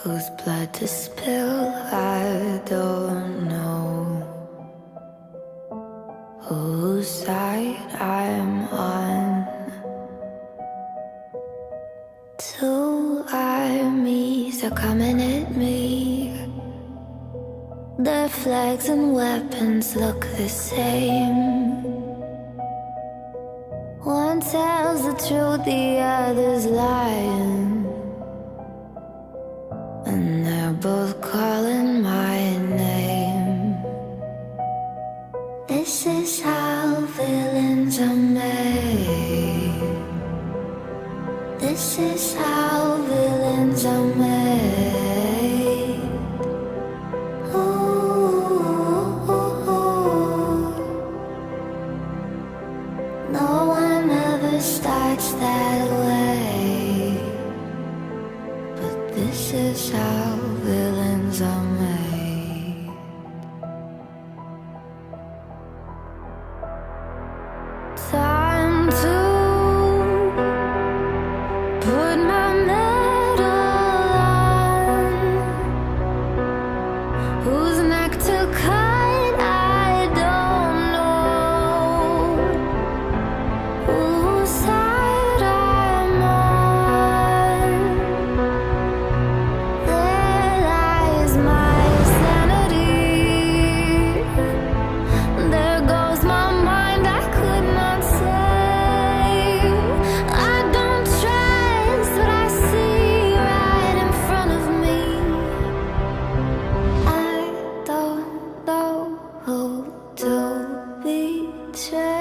Whose blood to spill, I don't know. Whose side I'm on. Two armies are coming at me. Their flags and weapons look the same. One tells the truth, the other's lying. And they're both calling my name. This is how villains are made. This is how villains are made. Ooh, no one ever starts that way. But this is how villains are made. Time to put my medal on. Whose neck to cut, I don't know. Whose side I'm on. There lies my sanity. There goes my mind, I could not say. I don't trust what I see right in front of me. I don't know who to betray.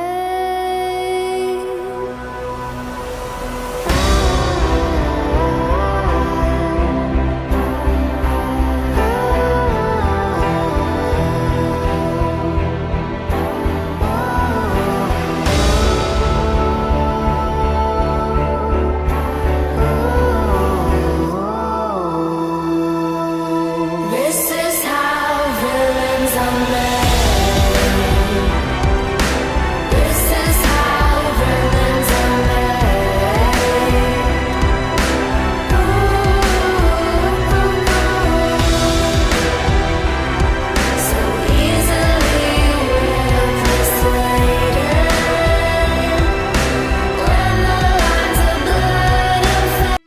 This is how villains are made. This is how villains are made. So easily replacated. When the lines of blood are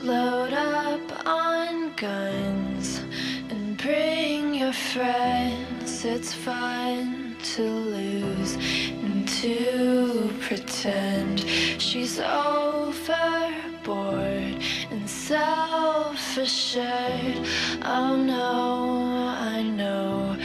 load up on guns and bring your friends. It's fun to lose and to pretend she's overboard and self-assured. Oh no, I know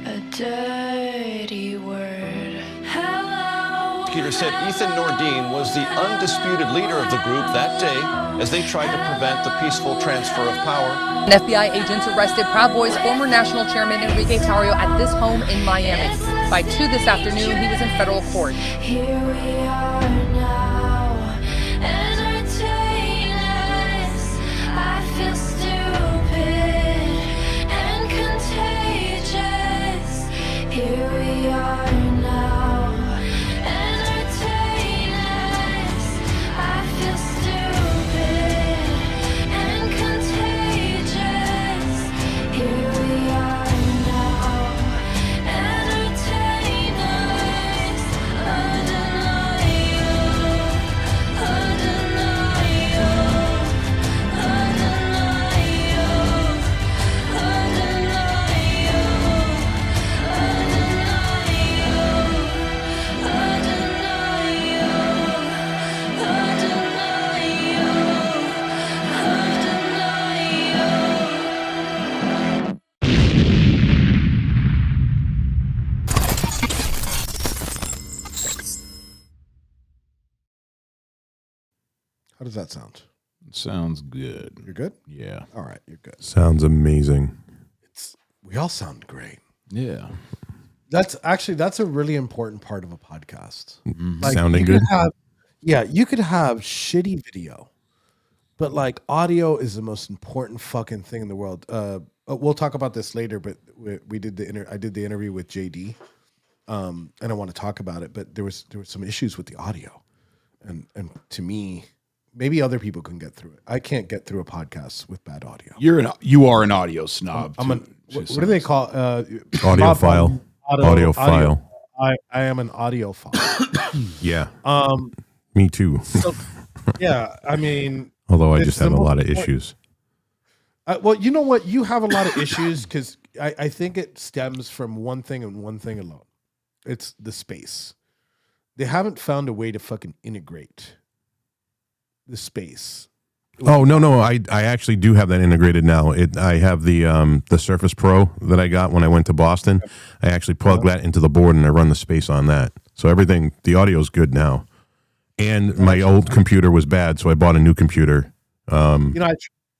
a dirty word. Hello. Peter said Ethan Nordine was the undisputed leader of the group that day as they tried to prevent the peaceful transfer of power. And FBI agents arrested Proud Boys former national chairman Enrique Tarrio at this home in Miami. By 2 this afternoon, he was in federal court. Here we are now, entertain us. I feel stupid and contagious. Here we are now, entertain us. I feel stupid and contagious. Here we are now, entertain us. How does that sound? Sounds good. You're good? Yeah. All right, you're good. Sounds amazing. We all sound great. Yeah. That's a really important part of a podcast. Sounding you good. You could have shitty video, But like audio is the most important fucking thing in the world. We'll talk about this later, but we did I did the interview with JD, and I want to talk about it. But there was some issues with the audio, and to me, maybe other people can get through it. I can't get through a podcast with bad audio. You are an audio snob. What do they call audiophile? Audiophile. I am an audiophile. Yeah. Me too. So, yeah, I mean, although I just have a lot of issues. Well, you know what? You have a lot of issues because I think it stems from one thing and one thing alone. It's the space. They haven't found a way to fucking integrate the space. Oh no! I actually do have that integrated now. I have the Surface Pro that I got when I went to Boston. I actually plug that into the board and I run the space on that. So everything, the audio is good now. And my old computer was bad, so I bought a new computer.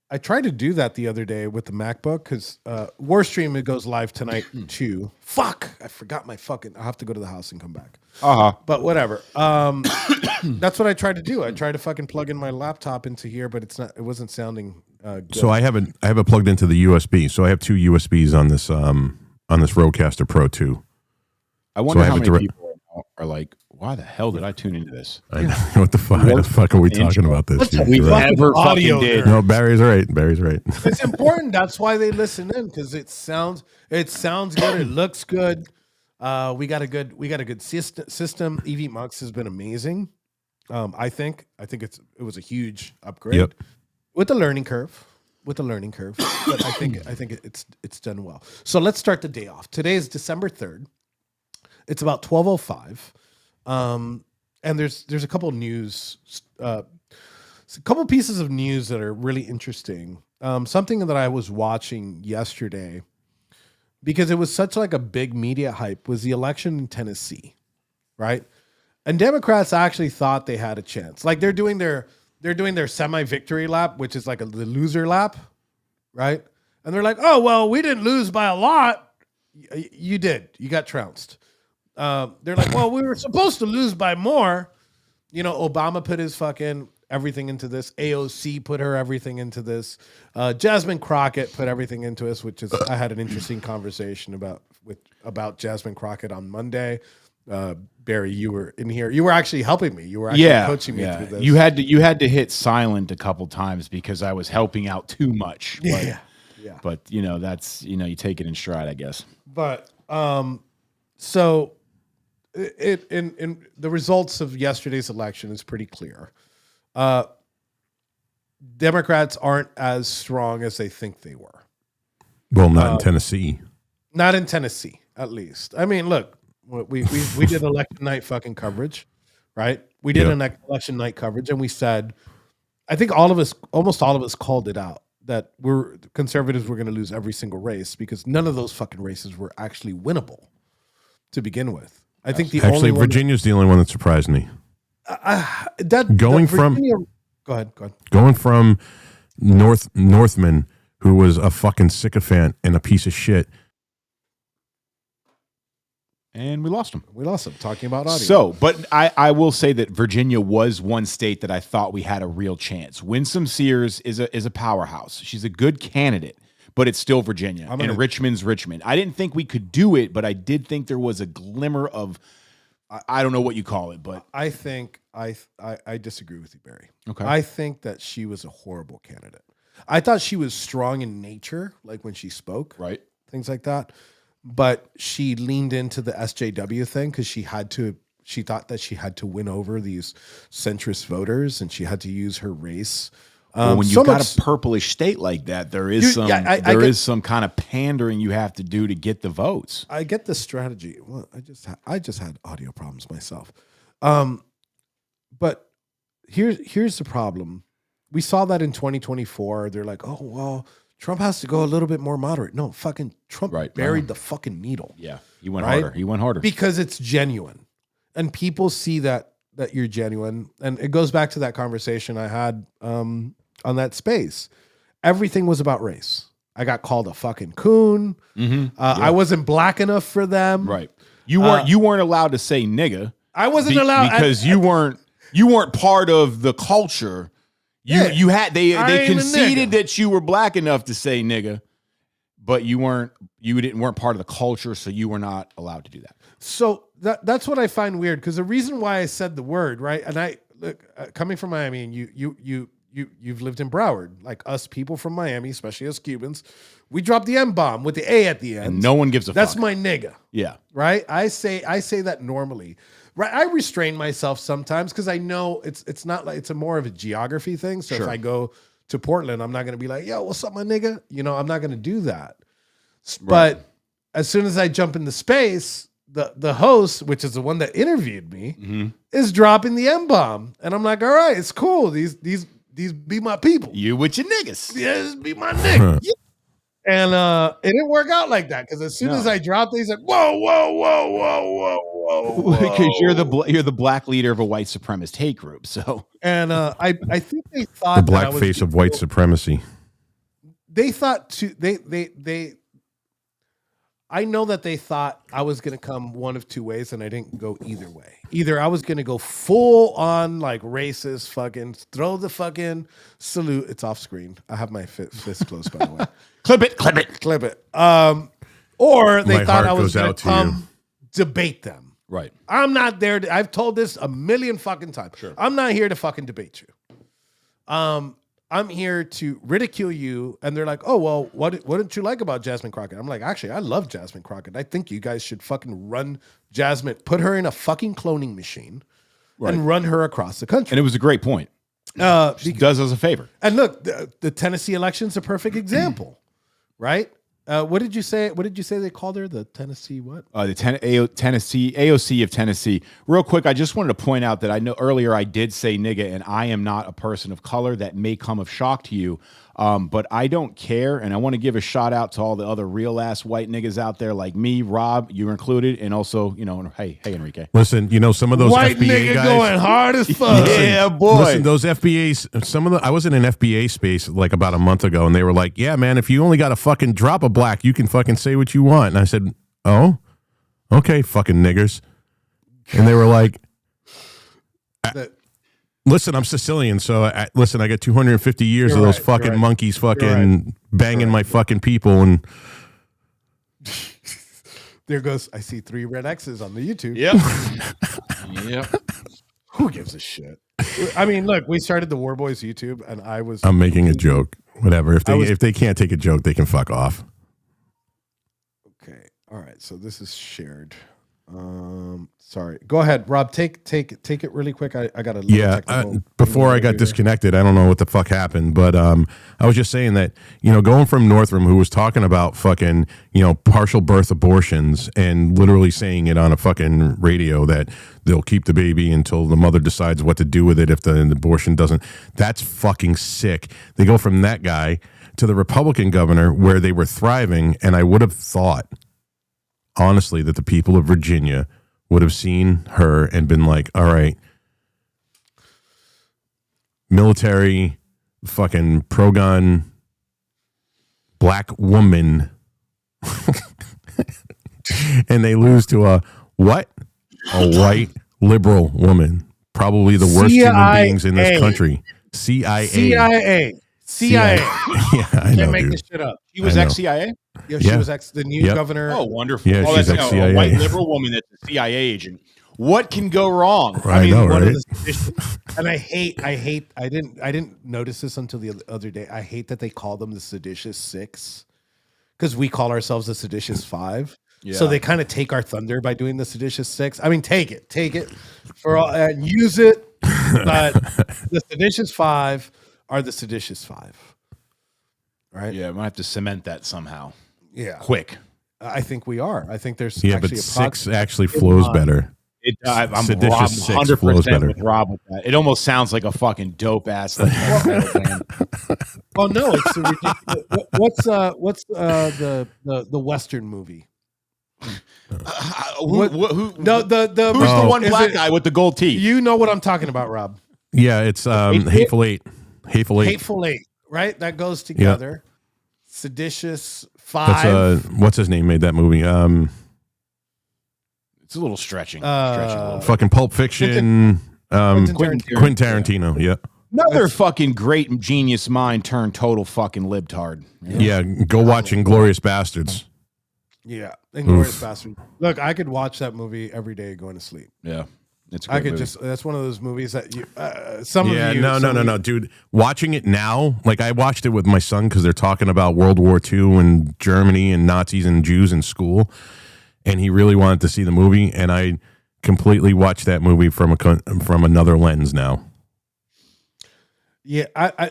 I tried to do that the other day with the MacBook because Warstream, it goes live tonight too. Fuck! I forgot my fucking. I have to go to the house and come back. But whatever. That's what I tried to do. I tried to fucking plug in my laptop into here, but it's not. It wasn't sounding good. So I have it plugged into the USB. So I have two USBs on this Rodecaster Pro 2. I wonder how many people are like, why the hell did I tune into this? I know what the fuck are we talking about this? We never fucking did. No, Barry's right. It's important. That's why they listen in because it sounds good. It looks good. We got a good system. EV Mux has been amazing. I think it was a huge upgrade with the learning curve. But I think it's done well. So let's start the day off. Today is December 3rd. It's about 12:05. And there's a couple news, a couple pieces of news that are really interesting. Something that I was watching yesterday because it was such like a big media hype was the election in Tennessee, right? And Democrats actually thought they had a chance. Like they're doing their semi-victory lap, which is like the loser lap, right? And they're like, oh well, we didn't lose by a lot. You did. You got trounced. They're like, well, we were supposed to lose by more. You know, Obama put his fucking everything into this. AOC put her everything into this. Jasmine Crockett put everything into this, which is I had an interesting conversation about Jasmine Crockett on Monday. Barry, you were in here. You were actually helping me. You were actually coaching me through this. You had to hit silent a couple times because I was helping out too much. But you know, that's you take it in stride, I guess. But so in the results of yesterday's election is pretty clear. Democrats aren't as strong as they think they were. Well, not in Tennessee. Not in Tennessee, at least. I mean, look, we did election night fucking coverage, right? We did an election night coverage, and we said, I think almost all of us called it out that conservatives were going to lose every single race because none of those fucking races were actually winnable to begin with. I think Virginia's the only one that surprised me. Going from Northman, who was a fucking sycophant and a piece of shit, and we lost him. Talking about audio. So, but I will say that Virginia was one state that I thought we had a real chance. Winsome Sears is a powerhouse. She's a good candidate. But it's still Virginia, and Richmond's Richmond. I didn't think we could do it, but I did think there was a glimmer of, I don't know what you call it, but I think I disagree with you, Barry. Okay. I think that she was a horrible candidate. I thought she was strong in nature, like when she spoke, right, things like that. But she leaned into the SJW thing because she thought that she had to win over these centrist voters, and she had to use her race. When you've got a purplish state like that, there is some kind of pandering you have to do to get the votes. I get the strategy. Well, I just had audio problems myself. But here's the problem. We saw that in 2024. They're like, oh well, Trump has to go a little bit more moderate. No, fucking Trump buried the fucking needle. Yeah, he went harder. He went harder because it's genuine, and people see that you're genuine. And it goes back to that conversation I had on that space. Everything was about race. I got called a fucking coon. I wasn't black enough for them. Right. You weren't allowed to say nigga. I wasn't allowed because you weren't part of the culture. You had they ain't a conceded nigga. that you were black enough to say nigga, but you weren't part of the culture, so you were not allowed to do that. So that's what I find weird, because the reason why I said the word, right, and I look, coming from Miami, and you've lived in Broward, like us people from Miami, especially us Cubans, we drop the M-bomb with the A at the end. And no one gives a That's fuck. my nigga. Yeah. Right? I say that normally. Right? I restrain myself sometimes because I know it's not like, it's a more of a geography thing. So if I go to Portland, I'm not going to be like, yo, what's up, my nigga? You know, I'm not going to do that. But as soon as I jump into space, the host, which is the one that interviewed me, is dropping the M-bomb. And I'm like, all right, it's cool. These be my people. You with your niggas. Yeah, this be my nigga. And it didn't work out like that, because as soon as I dropped it, he said, whoa, whoa, whoa, whoa, whoa, whoa. Because you're the black leader of a white supremacist hate group. So And I think they thought The that I black was face of white supremacy. They thought I know that they thought I was going to come one of two ways, and I didn't go either way. Either I was going to go full on like racist, fucking throw the fucking salute. It's off screen. I have my fist close, by the way. clip it. Clip it. Or they My thought heart I was goes going out to to you. come debate them. Right. I'm not there. I've told this a million fucking times. Sure. I'm not here to fucking debate you. I'm here to ridicule you. And they're like, oh, well, what didn't you like about Jasmine Crockett? I'm like, actually, I love Jasmine Crockett. I think you guys should fucking run Jasmine, put her in a fucking cloning machine and run her across the country. And it was a great point. She does us a favor. And look, the Tennessee election's a perfect example, right? What did you say? What did you say they called her? The Tennessee what? The Tennessee AOC of Tennessee. Real quick, I just wanted to point out that I know earlier I did say nigga, and I am not a person of color. That may come of shock to you, but I don't care. And I want to give a shout out to all the other real ass white niggas out there like me, Rob, you're included, and also hey Enrique. Listen, some of those White FBA nigga guys going hard as fuck. Yeah, boy. Listen, those FBAs, I was in an FBA space like about a month ago, and they were like, yeah, man, if you only got a fucking drop of black, you can fucking say what you want. And I said, oh, okay, fucking niggers. And they were like, listen, I'm Sicilian, so I got 250 years of those fucking monkeys fucking banging my fucking people. And there goes, I see 3 red X's on the YouTube. Yep. Yep. Who gives a shit? I mean, look, we started the War Boys YouTube, and I'm making a joke. Whatever. If they can't take a joke, they can fuck off. Okay. All right. So this is shared. Sorry. Go ahead, Rob. Take it really quick. I got a before I got disconnected, I don't know what the fuck happened, but I was just saying that going from Northam, who was talking about fucking partial birth abortions and literally saying it on a fucking radio that they'll keep the baby until the mother decides what to do with it if the abortion doesn't. That's fucking sick. They go from that guy to the Republican governor where they were thriving, and I would have thought, honestly, that the people of Virginia would have seen her and been like, all right, military, fucking pro-gun, black woman, and they lose to a white liberal woman, probably the worst human beings in this country. CIA. CIA. Yeah, I know, Can't make dude. this shit up. She was ex-CIA? Yeah, she was the new governor. Oh, wonderful. Yeah, she's that's ex-CIA. a white liberal woman that's a CIA agent. What can go wrong? I know, one of right? the and I didn't notice this until the other day. I hate that they call them the seditious 6 because we call ourselves the seditious 5. So Yeah. they kind of take our thunder by doing the seditious 6. I mean, take it for all and use it. But the seditious 5 are the seditious 5. Right? Yeah, I might have to cement that somehow. Yeah. Quick. I think we are. I think there's Yeah, actually but a 6 actually flows better. I'm Seditious 6 100% flows better. with Rob with that. It almost sounds like a fucking dope ass. Like, Well, no, it's the what's the Western movie? who's Who's the one black guy with the gold teeth? You know what I'm talking about, Rob. Yeah, it's Hateful Eight. Hateful Eight, right? That goes together. Seditious 5. That's what's his name made that movie? It's a little stretching. Stretching a little bit. Fucking Pulp Fiction. Quentin Quentin Tarantino. Yeah. Another fucking great genius mind turned total fucking libtard. Yeah, go watch Inglourious Bastards. Yeah, Inglourious Bastard. Look, I could watch that movie every day going to sleep. Yeah. It's a I great could movie. that's one of those movies that you, No, dude. Watching it now, like I watched it with my son because they're talking about World War II and Germany and Nazis and Jews in school, and he really wanted to see the movie, and I completely watched that movie from another lens now. Yeah, I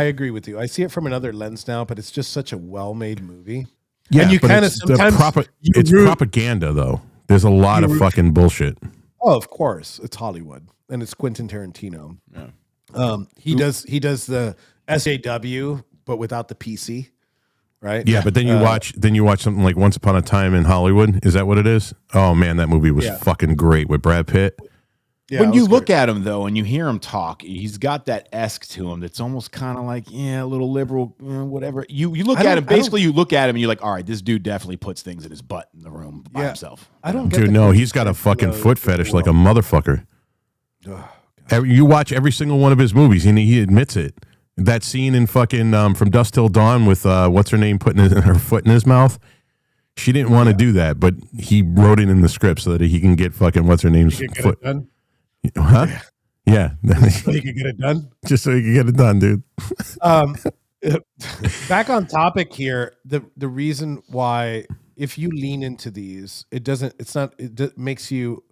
agree with you. I see it from another lens now, but it's just such a well-made movie. Yeah, and you kind of sometimes it's propaganda though. There's a lot of fucking bullshit. Oh, of course, it's Hollywood and it's Quentin Tarantino. Yeah. He does the SAW, but without the PC, right? Yeah, but then you watch something like Once Upon a Time in Hollywood. Is that what it is? Oh man, that movie was fucking great with Brad Pitt. Yeah, when you look at him though, and you hear him talk, he's got that esque to him that's almost kind of like, a little liberal, whatever. You look at him, basically you look at him and you're like, all right, this dude definitely puts things in his butt in the room by himself. I don't get Dude, no, he's got a fucking foot fetish like a motherfucker. You watch every single one of his movies and he admits it. That scene in fucking From Dusk Till Dawn with what's her name putting her foot in his mouth. She didn't want to do that, but he wrote it in the script so that he can get fucking what's her name's foot. Huh? Yeah. So you can get it done. Just so you can get it done, dude. Back on topic here, the reason why if you lean into these, it makes you,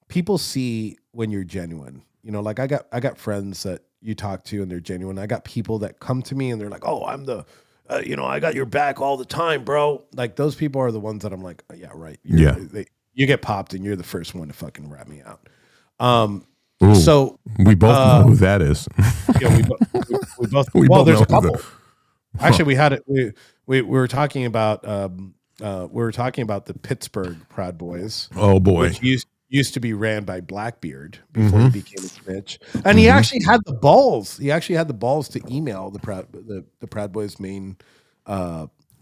people see when you're genuine. You know, like I got friends that you talk to and they're genuine. I got people that come to me and they're like, oh, I'm the I got your back all the time, bro. Like those people are the ones that I'm like, oh, yeah, right. You get popped and you're the first one to fucking rat me out. So we both know who that is. Yeah, we both. Well, there's a couple. Actually, we had it. We were talking about the Pittsburgh Proud Boys. Oh boy, which used to be ran by Blackbeard before he became a snitch, and he actually had the balls. He actually had the balls to email the Proud Boys main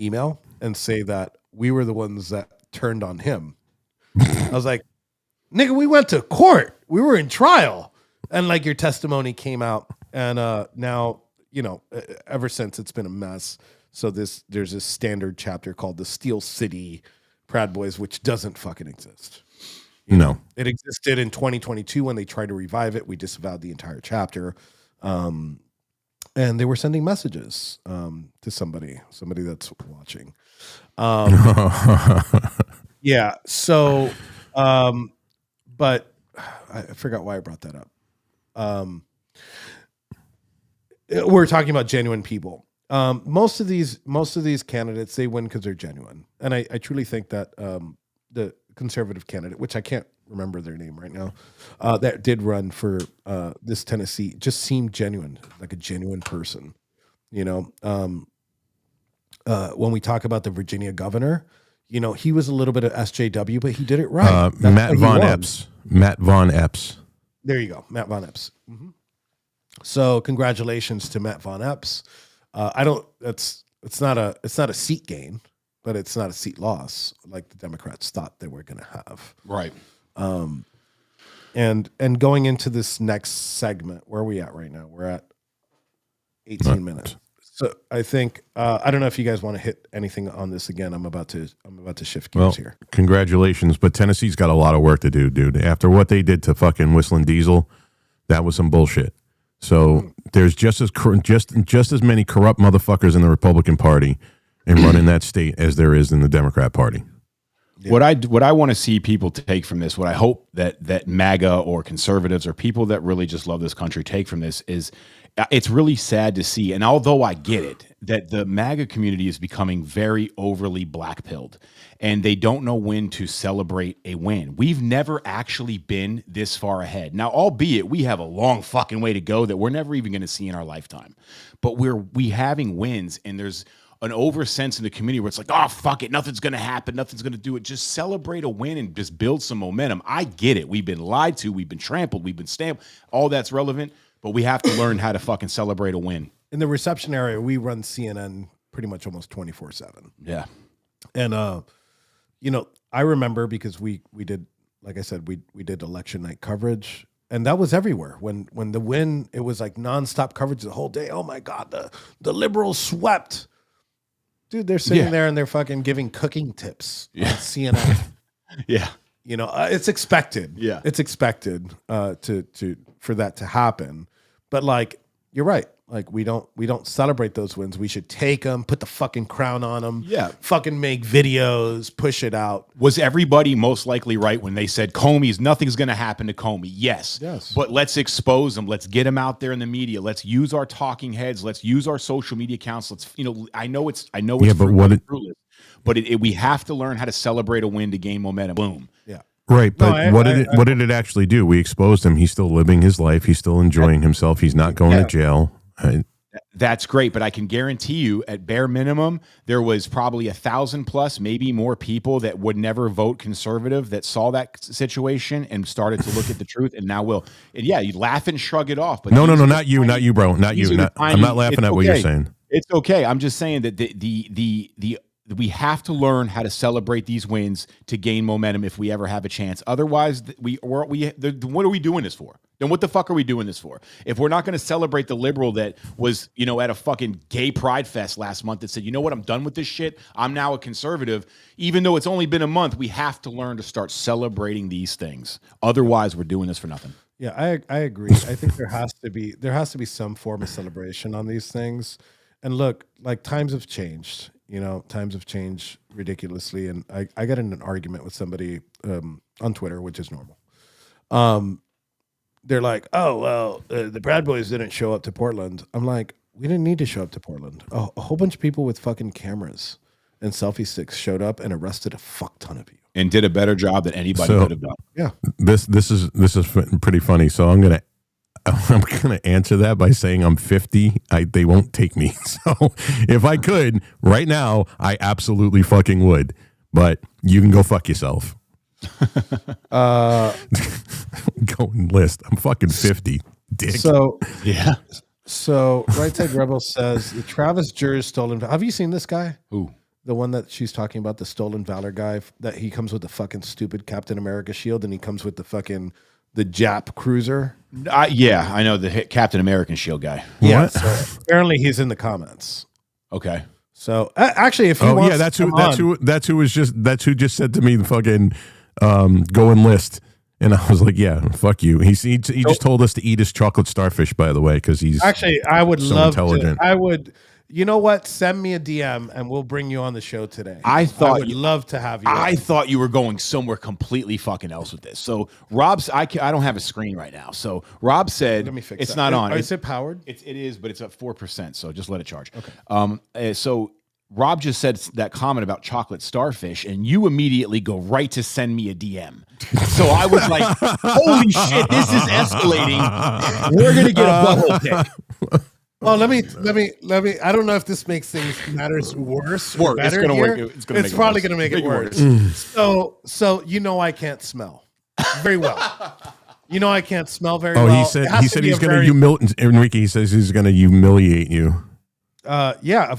email and say that we were the ones that turned on him. I was like, nigga, we went to court. We were in trial. And like your testimony came out. And now, ever since it's been a mess. So there's this standard chapter called the Steel City Proud Boys, which doesn't fucking exist. No. It existed in 2022 when they tried to revive it. We disavowed the entire chapter. And they were sending messages to somebody that's watching. Yeah. So, but I forgot why I brought that up. We're talking about genuine people. Most of these candidates, they win because they're genuine. And I truly think that the conservative candidate, which I can't remember their name right now, that did run for this Tennessee, just seemed genuine, like a genuine person. When we talk about the Virginia governor, he was a little bit of SJW, but he did it right. Matt Von Epps. There you go, Matt Von Epps. Mm-hmm. So congratulations to Matt Von Epps. It's not a seat gain, but it's not a seat loss like the Democrats thought they were going to have. Right. And going into this next segment, where are we at right now? We're at 18 minutes. So I think I don't know if you guys want to hit anything on this again. I'm about to shift gears here. Congratulations, but Tennessee's got a lot of work to do, dude. After what they did to fucking Whistling Diesel, that was some bullshit. So there's just as many corrupt motherfuckers in the Republican Party and running that state as there is in the Democrat Party. Yeah. What I want to see people take from this, what I hope that MAGA or conservatives or people that really just love this country take from this is, it's really sad to see. And although I get it, that the MAGA community is becoming very overly black-pilled and they don't know when to celebrate a win. We've never actually been this far ahead. Now, albeit we have a long fucking way to go that we're never even going to see in our lifetime, but we having wins, and there's an over sense in the community where it's like, oh, fuck it, nothing's going to happen, nothing's going to do it. Just celebrate a win and just build some momentum. I get it. We've been lied to, we've been trampled, we've been stamped. All that's relevant. But we have to learn how to fucking celebrate a win. In the reception area, we run CNN pretty much almost 24/7. Yeah. And, I remember because we did, like I said, we did election night coverage. and that was everywhere. When the win, it was like nonstop coverage the whole day. Oh my God, the liberals swept. Dude, they're sitting there and they're fucking giving cooking tips on CNN. Yeah. You know, it's expected. Yeah. It's expected for that to happen. But like, you're right. Like we don't celebrate those wins. We should take them, put the fucking crown on them. Yeah. Fucking make videos, push it out. Was everybody most likely right when they said nothing's going to happen to Comey? Yes. But let's expose them. Let's get them out there in the media. Let's use our talking heads. Let's use our social media accounts. I know it's fruitless, but we have to learn how to celebrate a win to gain momentum. Boom. Yeah. Right, but what did it actually do? We exposed him. He's still living his life. He's still enjoying himself. He's not going to jail. That's great, but I can guarantee you, at bare minimum, there was probably 1,000 plus, maybe more people that would never vote conservative that saw that situation and started to look at the truth, and now will. And yeah, you laugh and shrug it off. But no, not you, bro, not you. I'm not laughing at what you're saying. It's okay. I'm just saying that we have to learn how to celebrate these wins to gain momentum if we ever have a chance. Otherwise, what are we doing this for? Then what the fuck are we doing this for? If we're not going to celebrate the liberal that was, at a fucking gay pride fest last month that said, you know what, I'm done with this shit. I'm now a conservative. Even though it's only been a month, we have to learn to start celebrating these things. Otherwise, we're doing this for nothing. Yeah, I agree. I think there has to be some form of celebration on these things. And look, like times have changed. Times have changed ridiculously. And I got in an argument with somebody on Twitter, which is normal. They're like, oh, well, the Proud Boys didn't show up to Portland. I'm like, we didn't need to show up to Portland. A whole bunch of people with fucking cameras and selfie sticks showed up and arrested a fuck ton of you. And did a better job than anybody could have done. Yeah. This is pretty funny. So I'm gonna answer that by saying I'm 50. They won't take me. So if I could right now, I absolutely fucking would. But you can go fuck yourself. Go enlist. I'm fucking 50. Dick. So yeah. So Right Side Rebel says the Travis Jur's stolen. Have you seen this guy? Who? The one that she's talking about, the stolen valor guy. That he comes with the fucking stupid Captain America shield, and he comes with the Jap cruiser. Yeah, I know the Captain American shield guy. Yeah. What? So apparently he's in the comments. Okay. So actually, if he wants, that's who just said to me the fucking go enlist, and I was like, yeah, fuck you. He just told us to eat his chocolate starfish, by the way, because he's actually I would so love intelligent. to. I would. You know what? Send me a DM and we'll bring you on the show today. I would love to have you. I thought you were going somewhere completely fucking else with this. So Rob's, I don't have a screen right now. So Rob said, let me fix it's that. not on. Is it powered? It is, but it's at 4%. So just let it charge. Okay. So Rob just said that comment about chocolate starfish, and you immediately go right to send me a DM. So I was like, holy shit, this is escalating. We're going to get a butthole pick. Well, let me. I don't know if this makes matters worse. Or better it's going to here. work. It's probably going to make it worse. So I can't smell very well. I can't smell very well. He said he's going to humiliate Enrique. He says he's going to humiliate you. Yeah.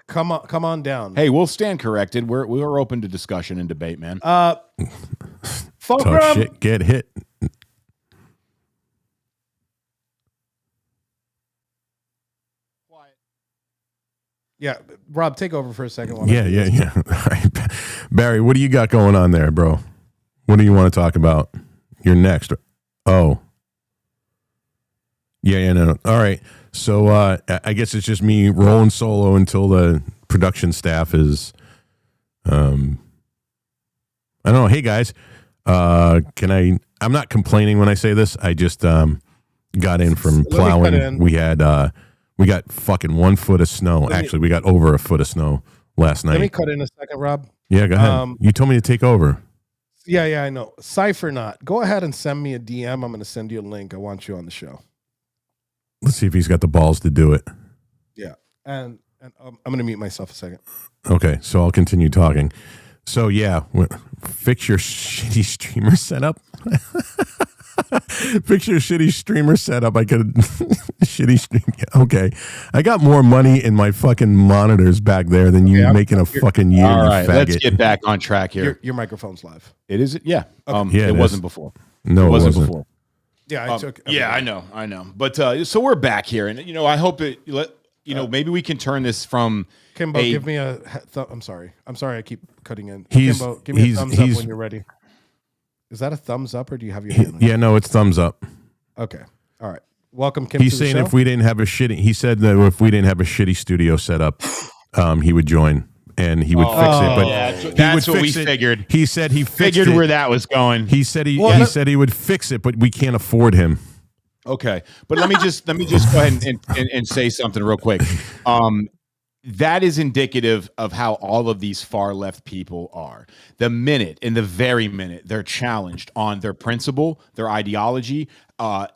Come on down. Hey, we'll stand corrected. We're open to discussion and debate, man. Talk shit, get hit. Yeah, Rob, take over for a second. Yeah. All right. Barry, what do you got going on there, bro? What do you want to talk about? You're next. Oh. Yeah, no. All right. So I guess it's just me rolling solo until the production staff is, I don't know. Hey, guys, I'm not complaining when I say this. I just got in from plowing. We got fucking 1 foot of snow. Actually, we got over a foot of snow last night. Let me cut in a second, Rob. Yeah, go ahead. You told me to take over. Yeah, I know. Cypher not. Go ahead and send me a DM. I'm going to send you a link. I want you on the show. Let's see if he's got the balls to do it. Yeah. And I'm going to mute myself a second. Okay, so I'll continue talking. So, yeah, fix your shitty streamer setup. Fix your shitty streamer setup. I could shitty stream. Okay, I got more money in my fucking monitors back there than you making a fucking year. All right, you faggot. let's get back on track here. Your microphone's live. It is. Yeah. Yeah, it wasn't before. No, it wasn't before. Yeah, I took. Yeah, I know. But so we're back here, and I hope maybe we can turn this from Kimbo. Give me a. I'm sorry. I keep cutting in. He's- Kimbo, give me a he's- thumbs up he's- when you're ready. Is that a thumbs up, or do you have your hand on it? Yeah, no, it's thumbs up. Okay. All right. Welcome, Kim. He's to the saying show. if we didn't have a shitty, he said that if we didn't have a shitty studio set up, he would join and he would fix it. But that's he what would we fix it. figured. He said he fixed Figured it. where that was going. He said he said he would fix it, but we can't afford him. Okay, but let me just go ahead and say something real quick. That is indicative of how all of these far left people are. The very minute they're challenged on their principle, their ideology,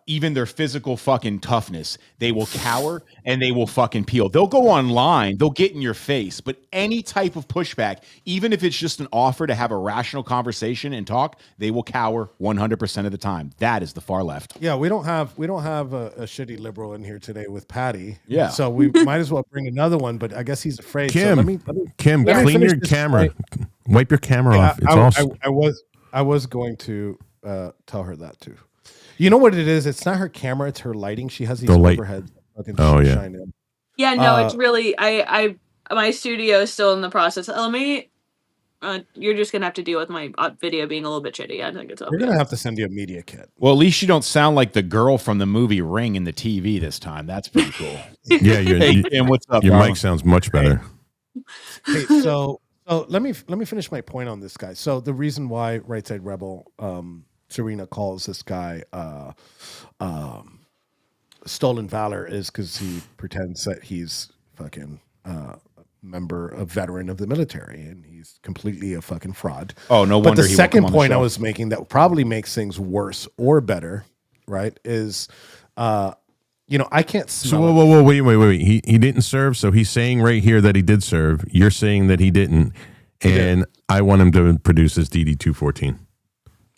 even their physical fucking toughness, they will cower and they will fucking peel. They'll go online, they'll get in your face, but any type of pushback, even if it's just an offer to have a rational conversation and talk, they will cower 100% of the time. That is the far left. Yeah, we don't have a shitty liberal in here today with Patty. Yeah. So we might as well bring another one, but I guess he's afraid. Kim, so let me Kim, let me clean finish your this camera. point. Wipe your camera off. It's I was going to tell her that too. You know what it is? It's not her camera; it's her lighting. She has these The light. overheads. Fucking Yeah. shine in. Yeah, no, it's really my studio is still in the process. Let me. You're just gonna have to deal with my video being a little bit shitty. I think it's okay. We're gonna have to send you a media kit. Well, at least you don't sound like the girl from the movie Ring in the TV this time. That's pretty cool. Yeah, And what's up? your darling? mic sounds much better. Hey, so let me finish my point on this guy. So the reason why Right Side Rebel Serena calls this guy stolen valor is because he pretends that he's fucking a veteran of the military, and he's completely a fucking fraud. Oh, no But wonder the he won't second come on the point I show. was making that probably makes things worse or better, right, is I can't smell So whoa, wait. He didn't serve, so he's saying right here that he did serve. You're saying that he didn't, and I want him to produce his DD 214.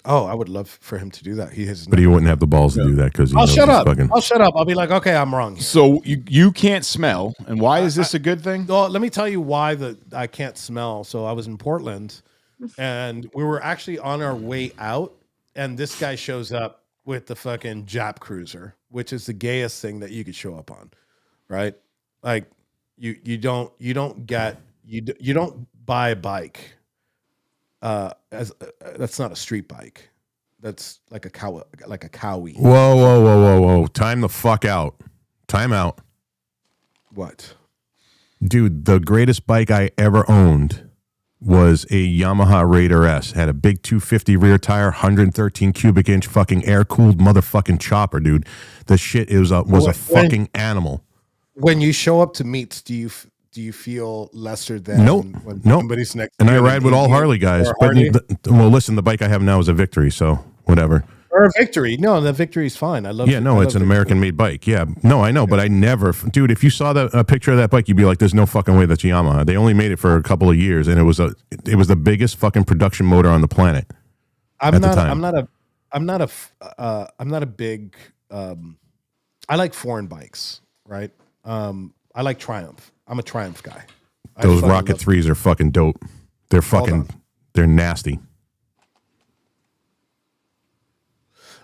Oh, I would love for him to do that. He has, But he wouldn't have the balls to do that because I'll shut up. I'll shut up. I'll be like, okay, I'm wrong. So you can't smell, and why is this a good thing? Well, let me tell you why I can't smell. So I was in Portland, and we were actually on our way out, and this guy shows up with the fucking Jap Cruiser, which is the gayest thing that you could show up on, right? Like you don't buy a bike. That's not a street bike. That's like a cowie. Whoa. Time the fuck out. Time out. What? Dude, the greatest bike I ever owned was a Yamaha Raider S. Had a big 250 rear tire, 113 cubic inch fucking air-cooled motherfucking chopper, dude. The shit was a fucking animal. When you show up to meets, do you feel lesser than when somebody's next to And you I in ride an with all EV Harley guys. or a But Harley? listen, the bike I have now is a Victory, so whatever. Or a Victory. No, the Victory's fine. I love Yeah, no, it's an American-made bike. Yeah, no, I know, but I never, dude. If you saw a picture of that bike, you'd be like, "There's no fucking way that's Yamaha." They only made it for a couple of years, and it was the biggest fucking production motor on the planet. I'm not a big. I like foreign bikes, right? I like Triumph. I'm a Triumph guy. Those Rocket 3s are fucking dope. They're they're nasty.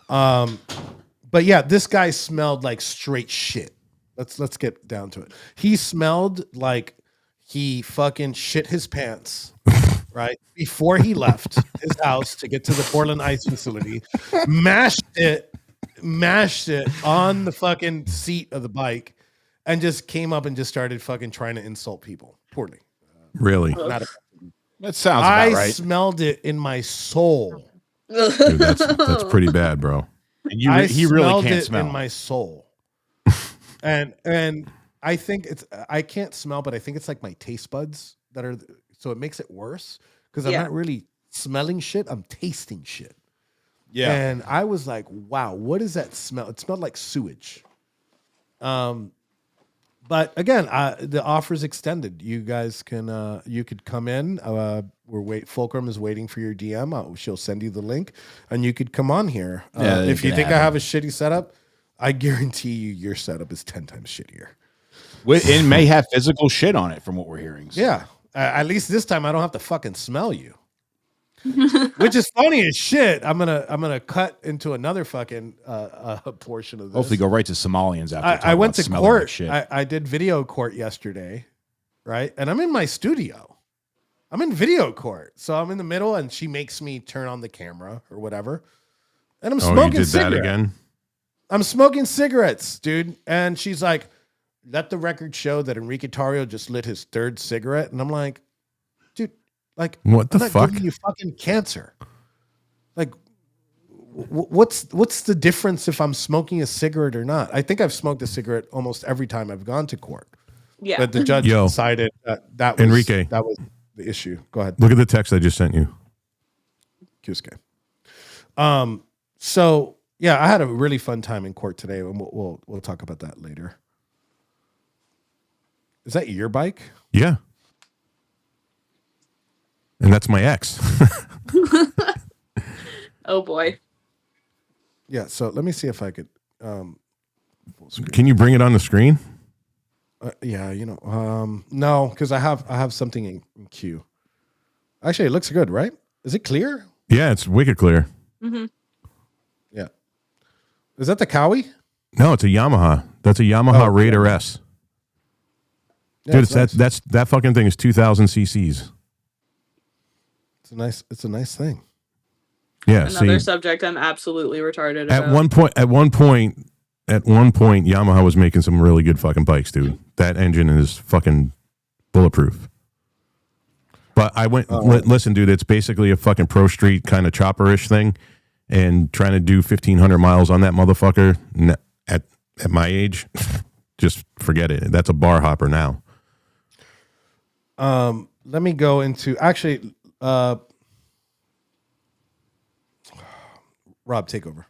But yeah, this guy smelled like straight shit. Let's get down to it. He smelled like he fucking shit his pants, right? Before he left his house to get to the Portland Ice facility, mashed it on the fucking seat of the bike, and just came up and just started fucking trying to insult people. Poorly. Really, That sounds about right. I smelled it in my soul. dude, that's pretty bad, bro. And smelled he really can't it smell. in my soul. and I think I can't smell, but I think it's like my taste buds that are, so it makes it worse because I'm not really smelling shit, I'm tasting shit. Yeah. And I was like, wow, what is that smell? It smelled like sewage. But again, the offer's extended. You guys can you could come in. Fulcrum is waiting for your DM. She'll send you the link, and you could come on here. If you think I have a shitty setup, I guarantee you your setup is 10 times shittier. It may have physical shit on it, from what we're hearing. So. Yeah, at least this time I don't have to fucking smell you. which is funny as shit. I'm gonna cut into another fucking portion of this. Hopefully, go right to Somalians after. I went to court. Shit. I did video court yesterday, right? And I'm in my studio. I'm in video court, so I'm in the middle, and she makes me turn on the camera or whatever, and I'm smoking you did cigarettes. that again? I'm smoking cigarettes, dude. And she's like, let the record show that Enrique Tarrio just lit his third cigarette. And I'm like, dude, like, what the I'm not fuck? giving you fucking cancer. Like, what's the difference if I'm smoking a cigarette or not? I think I've smoked a cigarette almost every time I've gone to court. Yeah. But the judge decided that was Enrique. that was the issue. Go ahead. Look at the text I just sent you. QSK. So yeah, I had a really fun time in court today, and we'll talk about that later. Is that your bike? Yeah. And that's my ex. Oh boy. Yeah. So let me see if I could. Can you bring it on the screen? Yeah. No, because I have something in queue. Actually, it looks good, right? Is it clear? Yeah, it's wicked clear. Mm-hmm. Yeah. Is that the Cowie? No, it's a Yamaha. That's a Yamaha Raider S. Yeah, Dude, nice. that fucking thing is 2,000 cc's. It's a nice thing. Yeah. Another subject I'm absolutely retarded about. At one point, Yamaha was making some really good fucking bikes, dude. That engine is fucking bulletproof. But I went, listen, dude, it's basically a fucking Pro Street kind of chopper-ish thing, and trying to do 1,500 miles on that motherfucker at my age, just forget it. That's a bar hopper now. Let me go into actually. Rob, take over.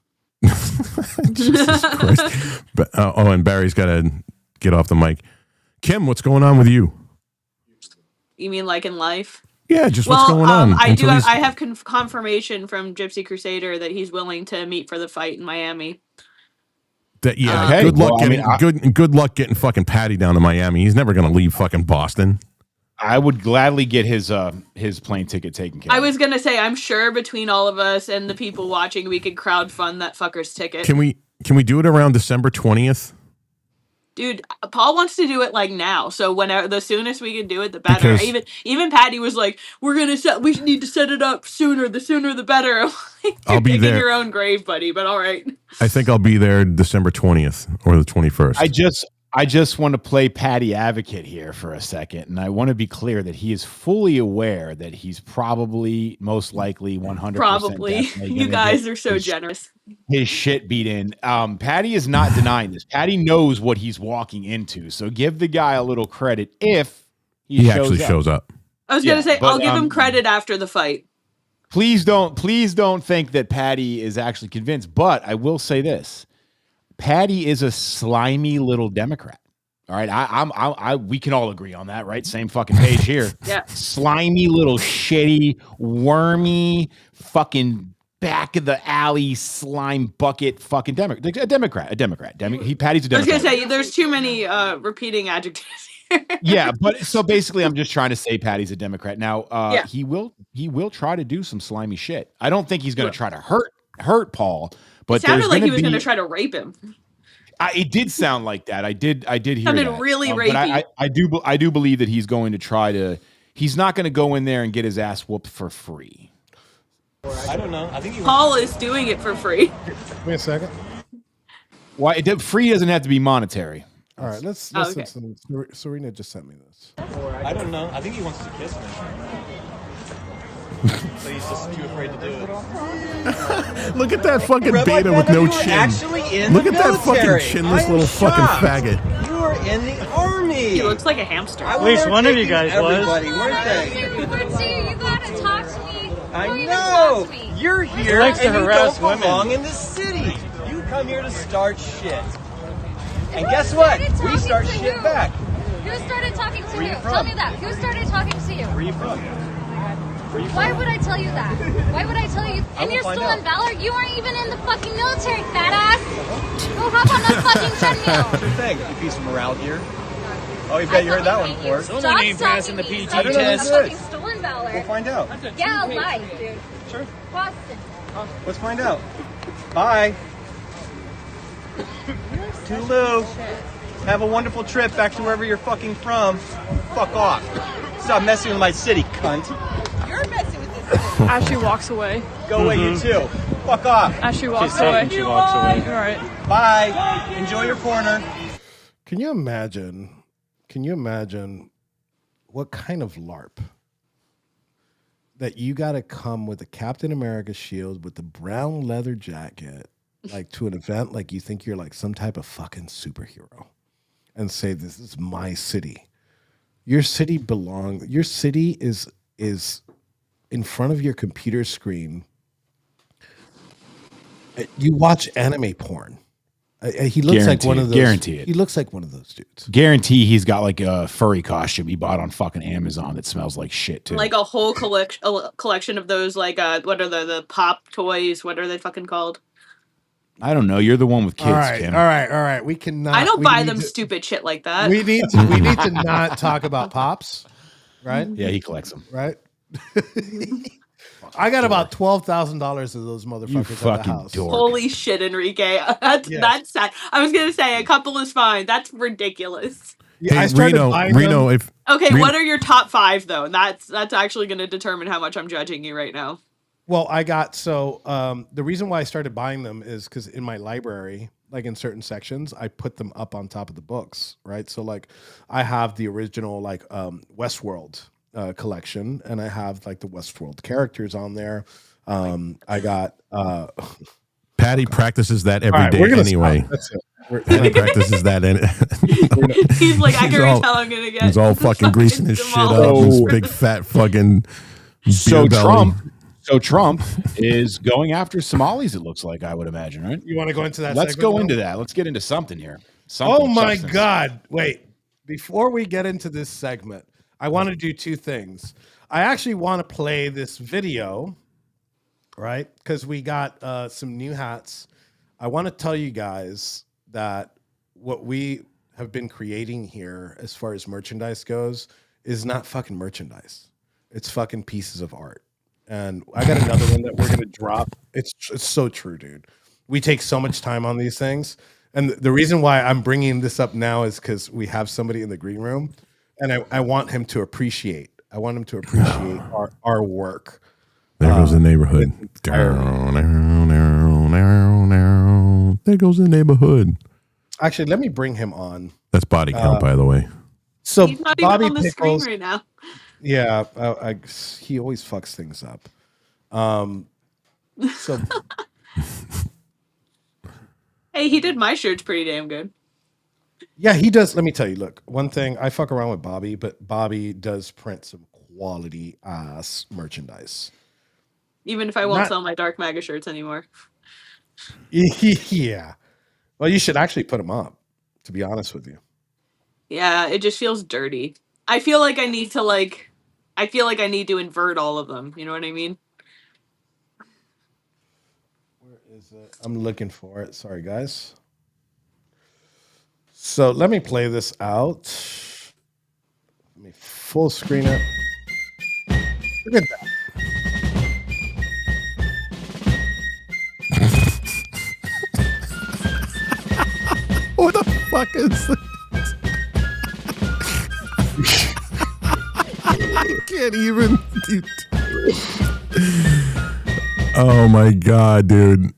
Jesus Christ. But, and Barry's got to get off the mic. Kim, what's going on with you? You mean like in life? Yeah, just what's going on? I have confirmation from Gypsy Crusader that he's willing to meet for the fight in Miami. Okay. Good luck getting fucking Patty down to Miami. He's never going to leave fucking Boston. I would gladly get his plane ticket taken care of. I was gonna say, I'm sure between all of us and the people watching, we could crowdfund that fucker's ticket. Can we do it around December 20th? Dude, Paul wants to do it like now. So whenever, the soonest we can do it, the better. Even Patty was like, we need to set it up sooner. The sooner the better. I'm like, I'll be there. Your own grave, buddy. But all right. I think I'll be there December 20th or the 21st. I just want to play Patty advocate here for a second, and I want to be clear that he is fully aware that he's probably, most likely, 100%. Probably. You guys are so generous. His shit beat in. Patty is not denying this. Patty knows what he's walking into, so give the guy a little credit if he actually shows up. I was gonna say, I'll give him credit after the fight. Please don't think that Patty is actually convinced. But I will say this. Patty is a slimy little Democrat. All right. We can all agree on that, right? Same fucking page here. Yeah. Slimy little shitty, wormy, fucking back of the alley slime bucket fucking Democrat. A Democrat. Patty's a Democrat. I was gonna say there's too many repeating adjectives here. Yeah, but so basically I'm just trying to say Patty's a Democrat. Now he will try to do some slimy shit. I don't think he's gonna try to hurt Paul. But it sounded like he was going to try to rape him. It did sound like that. I did hear sounded that. Really rapey. But I do believe that he's going to try to. He's not going to go in there and get his ass whooped for free. I don't know. I think Paul is doing it for free. Wait a second. Why free doesn't have to be monetary. All right, let's listen. Serena just sent me this. I don't know. I think he wants to kiss me. But he's just too afraid to do it. Look at that fucking beta with no chin. Look at that fucking chinless little fucking faggot. You are in the army. He looks like a hamster. At least one of you guys was. Weren't they? You gotta talk to me. I know. You're here. He likes to and harass you don't women. belong in the city. You come here to start shit. And guess what? We start shit back. Who started talking to Where you? you from? Tell me that. Who started talking to you? Where are you from? Why would I tell you that? Why would I tell you? And you're still in Valor? You aren't even in the fucking military, fat ass. Go hop on that fucking treadmill. Thanks, you piece of morale gear. Oh, you bet you heard that one before. Someone ain't passing the PT I don't know test. who it is. Stolen valor. We'll find out. Yeah, life, dude. Sure. Boston. Let's find out. Bye. Toodaloo. Have a wonderful trip back to wherever you're fucking from. Fuck off. Stop messing with my city, cunt. You're messing with this. Ashley walks away. Go away, you too. Fuck off. Ashley walks away. She walks away. All right. Bye. Enjoy your corner. Can you imagine? Can you imagine what kind of LARP that you got to come with a Captain America shield with the brown leather jacket, like to an event like you think you're like some type of fucking superhero, and say this is my city. Your city belongs. Your city is in front of your computer screen. You watch anime porn. He looks like one of those. Guarantee it. He looks like one of those dudes. Guarantee he's got like a furry costume he bought on fucking Amazon that smells like shit too. Like a whole collection of those, like what are the pop toys? What are they fucking called? I don't know. You're the one with kids, All right, Kim. all right. We cannot. I don't we buy need them to- stupid shit like that. We need to not talk about pops, right? Yeah, he collects them. Right. I got about $12,000 of those You motherfuckers at the fucking house. dork. Holy shit, Enrique. That's sad. I was gonna say a couple is fine. That's ridiculous. Yeah, I Hey, started buying Reno, them. if Okay, Reno- what are your top 5 though? That's actually gonna determine how much I'm judging you right now. Well, I got the reason why I started buying them is because in my library, like in certain sections, I put them up on top of the books, right? So like I have the original like Westworld collection, and I have like the Westworld characters on there. I got Patty practices that every all right, day we're gonna anyway. stop. That's it. Patty practices that. He's like, I He's can all- tell I'm gonna get. He's all fucking greasing his shit up. demolished. His big fat fucking. So beer belly. Trump is going after Somalis. It looks like, I would imagine, right? You want to go into that? Let's segment go now? into that. Let's get into something here. Oh Something, my substance. God. Wait, before we get into this segment, I want to do 2 things. I actually want to play this video, right? Because we got some new hats. I want to tell you guys that what we have been creating here as far as merchandise goes is not fucking merchandise. It's fucking pieces of art. And I got another one that we're going to drop. It's so true, dude. We take so much time on these things. And the reason why I'm bringing this up now is because we have somebody in the green room, and I want him to appreciate. I want him to appreciate our work. There goes the neighborhood. There goes the neighborhood. Actually, let me bring him on. That's body count, by the way. So He's not Bobby even on the Pickles, screen right now. yeah, he always fucks things up. So Hey, he did my shirts pretty damn good. yeah, he does. Let me tell you. Look, one thing, I fuck around with Bobby, but Bobby does print some quality ass merchandise. Even if I won't Not- sell my Dark Maga shirts anymore. Yeah. Well, you should actually put them up. To be honest with you. Yeah, it just feels dirty. I feel like I need to invert all of them. You know what I mean? Where is it? I'm looking for it. Sorry, guys. So let me play this out. Let me full screen it. Look at that. What the fuck is this? I can't even. Oh my God, dude.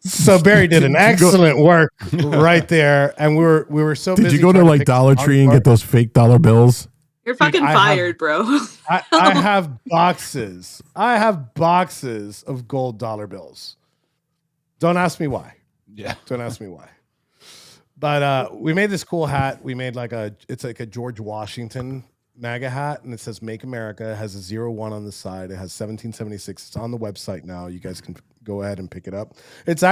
So Barry did an excellent work right there, and we were so Did busy. you go to trying like pick Dollar the Tree and art. get those fake dollar bills? You're fucking I have- fired, bro. I have boxes. I have boxes of gold dollar bills. Don't ask me why. Yeah. Don't ask me why. But we made this cool hat. We made it's like a George Washington MAGA hat, and it says "Make America." It has a 01 on the side. It has 1776. It's on the website now. You guys can go ahead and pick it up. It's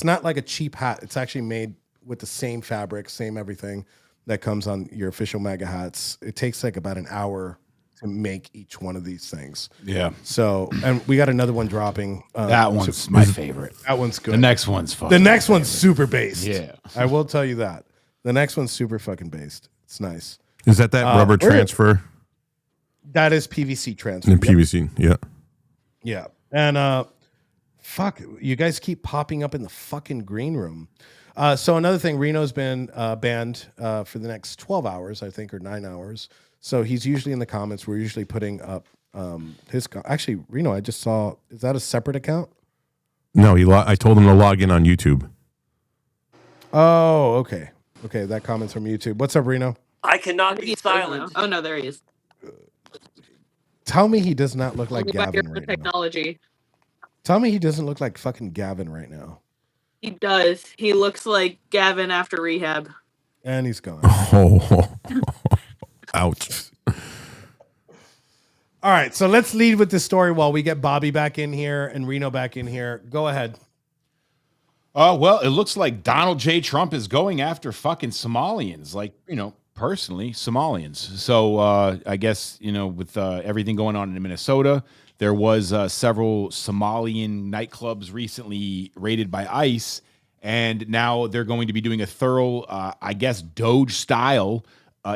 not like a cheap hat. It's actually made with the same fabric, same everything that comes on your official MAGA hats. It takes like about an hour to make each one of these things. Yeah. So, and we got another one dropping. That one's my favorite. That one's good. The next one's fun. The next one's super based. Yeah. I will tell you that. The next one's super fucking based. It's nice. Is that rubber transfer? That is PVC transfer. In PVC, yeah. Yeah. And fuck, you guys keep popping up in the fucking green room. So another thing, Reno's been banned for the next 12 hours, I think, or 9 hours. So he's usually in the comments. We're usually putting up his... Actually, Reno, I just saw... Is that a separate account? No, I told him to log in on YouTube. Oh, okay. Okay, that comment's from YouTube. What's up, Reno? I cannot be silent. Oh, no, there he is. Tell me he does not look like Only by Gavin your right now. technology. Tell me he doesn't look like fucking Gavin right now. He does. He looks like Gavin after rehab. And he's gone. Oh, ouch. All right, so let's lead with this story while we get Bobby back in here and Reno back in here. Go ahead. Well, it looks like Donald J. Trump is going after fucking Somalians, like, personally, Somalians. So I guess, with everything going on in Minnesota, there was several Somalian nightclubs recently raided by ICE, and now they're going to be doing a thorough, I guess, Doge-style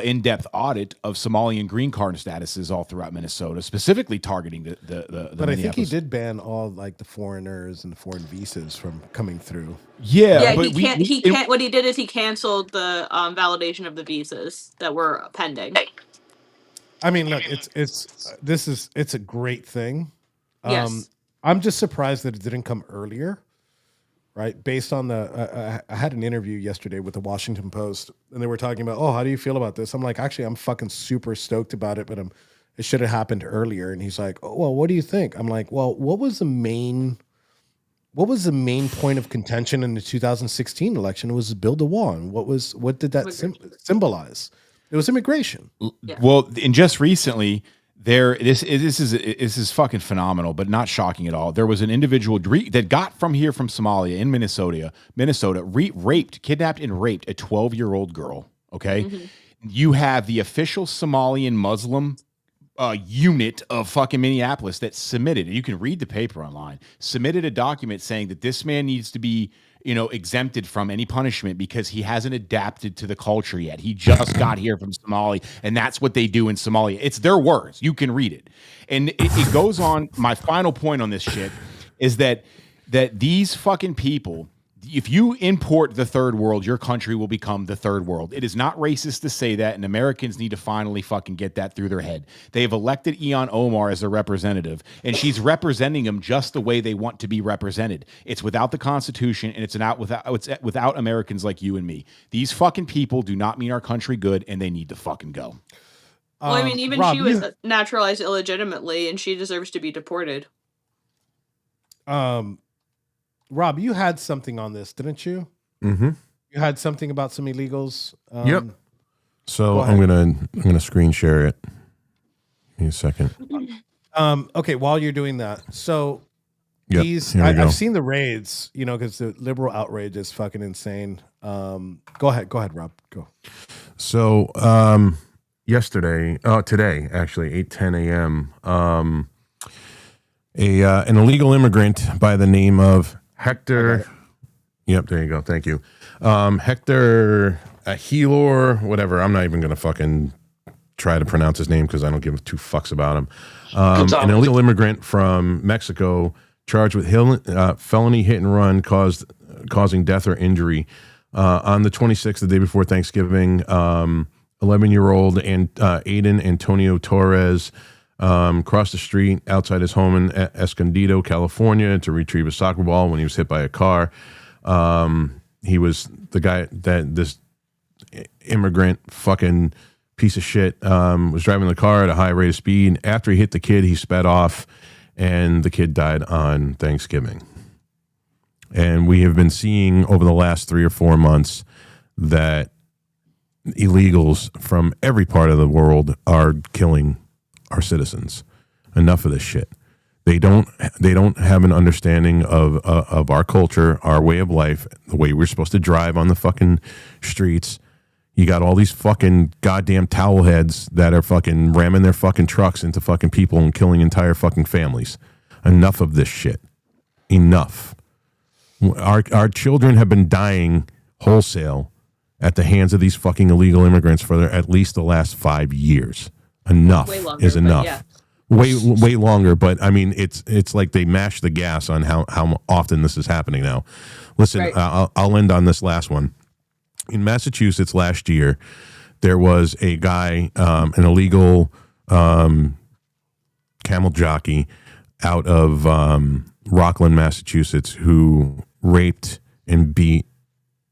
in-depth audit of Somalian green card statuses all throughout Minnesota, specifically targeting the But I think he did ban all like the foreigners and the foreign visas from coming through. Yeah, but he can't. What he did is he canceled the validation of the visas that were pending. I mean, look, it's a great thing. Yes. I'm just surprised that it didn't come earlier. Right, based on I had an interview yesterday with the Washington Post, and they were talking about, how do you feel about this? I'm like, actually, I'm fucking super stoked about it, but it should have happened earlier. And he's like, well, what do you think? I'm like, well, what was the main point of contention in the 2016 election? It was build a wall. And what did that symbolize? It was immigration. Yeah. Well, and just recently, this is fucking phenomenal, but not shocking at all. There was an individual that got from Somalia in Minnesota, kidnapped and raped a 12-year-old girl. Okay, You have the official Somalian Muslim unit of fucking Minneapolis that submitted. You can read the paper online. Submitted a document saying that this man needs to be exempted from any punishment because he hasn't adapted to the culture yet. He just got here from Somalia, and that's what they do in Somalia. It's their words. You can read it. And it goes on. My final point on this shit is that these fucking people, if you import the third world, your country will become the third world. It is not racist to say that, and Americans need to finally fucking get that through their head. They have elected Ilhan Omar as a representative, and she's representing them just the way they want to be represented. It's without the Constitution, and it's without Americans like you and me. These fucking people do not mean our country good, and they need to fucking go. Well, I mean, even Rob, she was naturalized illegitimately, and she deserves to be deported. Rob, you had something on this, didn't you? Mm-hmm. You had something about some illegals. Yep. So I'm gonna screen share it. Give me a second. Okay, while you're doing that, so I've seen the raids, because the liberal outrage is fucking insane. Go ahead, Rob. Go. So today actually, 8:10 a.m. An illegal immigrant by the name of Hector. Okay. Yep, there you go. Thank you. Hector Ahilor, whatever. I'm not even going to fucking try to pronounce his name because I don't give two fucks about him. An illegal immigrant from Mexico charged with felony hit and run causing death or injury. On the 26th, the day before Thanksgiving, 11-year-old Aiden Antonio Torres crossed the street outside his home in Escondido, California, to retrieve a soccer ball when he was hit by a car. He was the guy that this immigrant fucking piece of shit was driving the car at a high rate of speed. After he hit the kid, he sped off, and the kid died on Thanksgiving. And we have been seeing over the last 3 or 4 months that illegals from every part of the world are killing our citizens. Enough of this shit. They don't have an understanding of our culture, our way of life, the way we're supposed to drive on the fucking streets. You got all these fucking goddamn towel heads that are fucking ramming their fucking trucks into fucking people and killing entire fucking families. Enough of this shit. Enough. Our children have been dying wholesale at the hands of these fucking illegal immigrants for at least the last 5 years. Enough is enough. Yeah. Way longer, but I mean, it's like they mash the gas on how often this is happening now. Listen, right. I'll end on this last one. In Massachusetts last year, there was a guy, an illegal camel jockey out of Rockland, Massachusetts, who raped and beat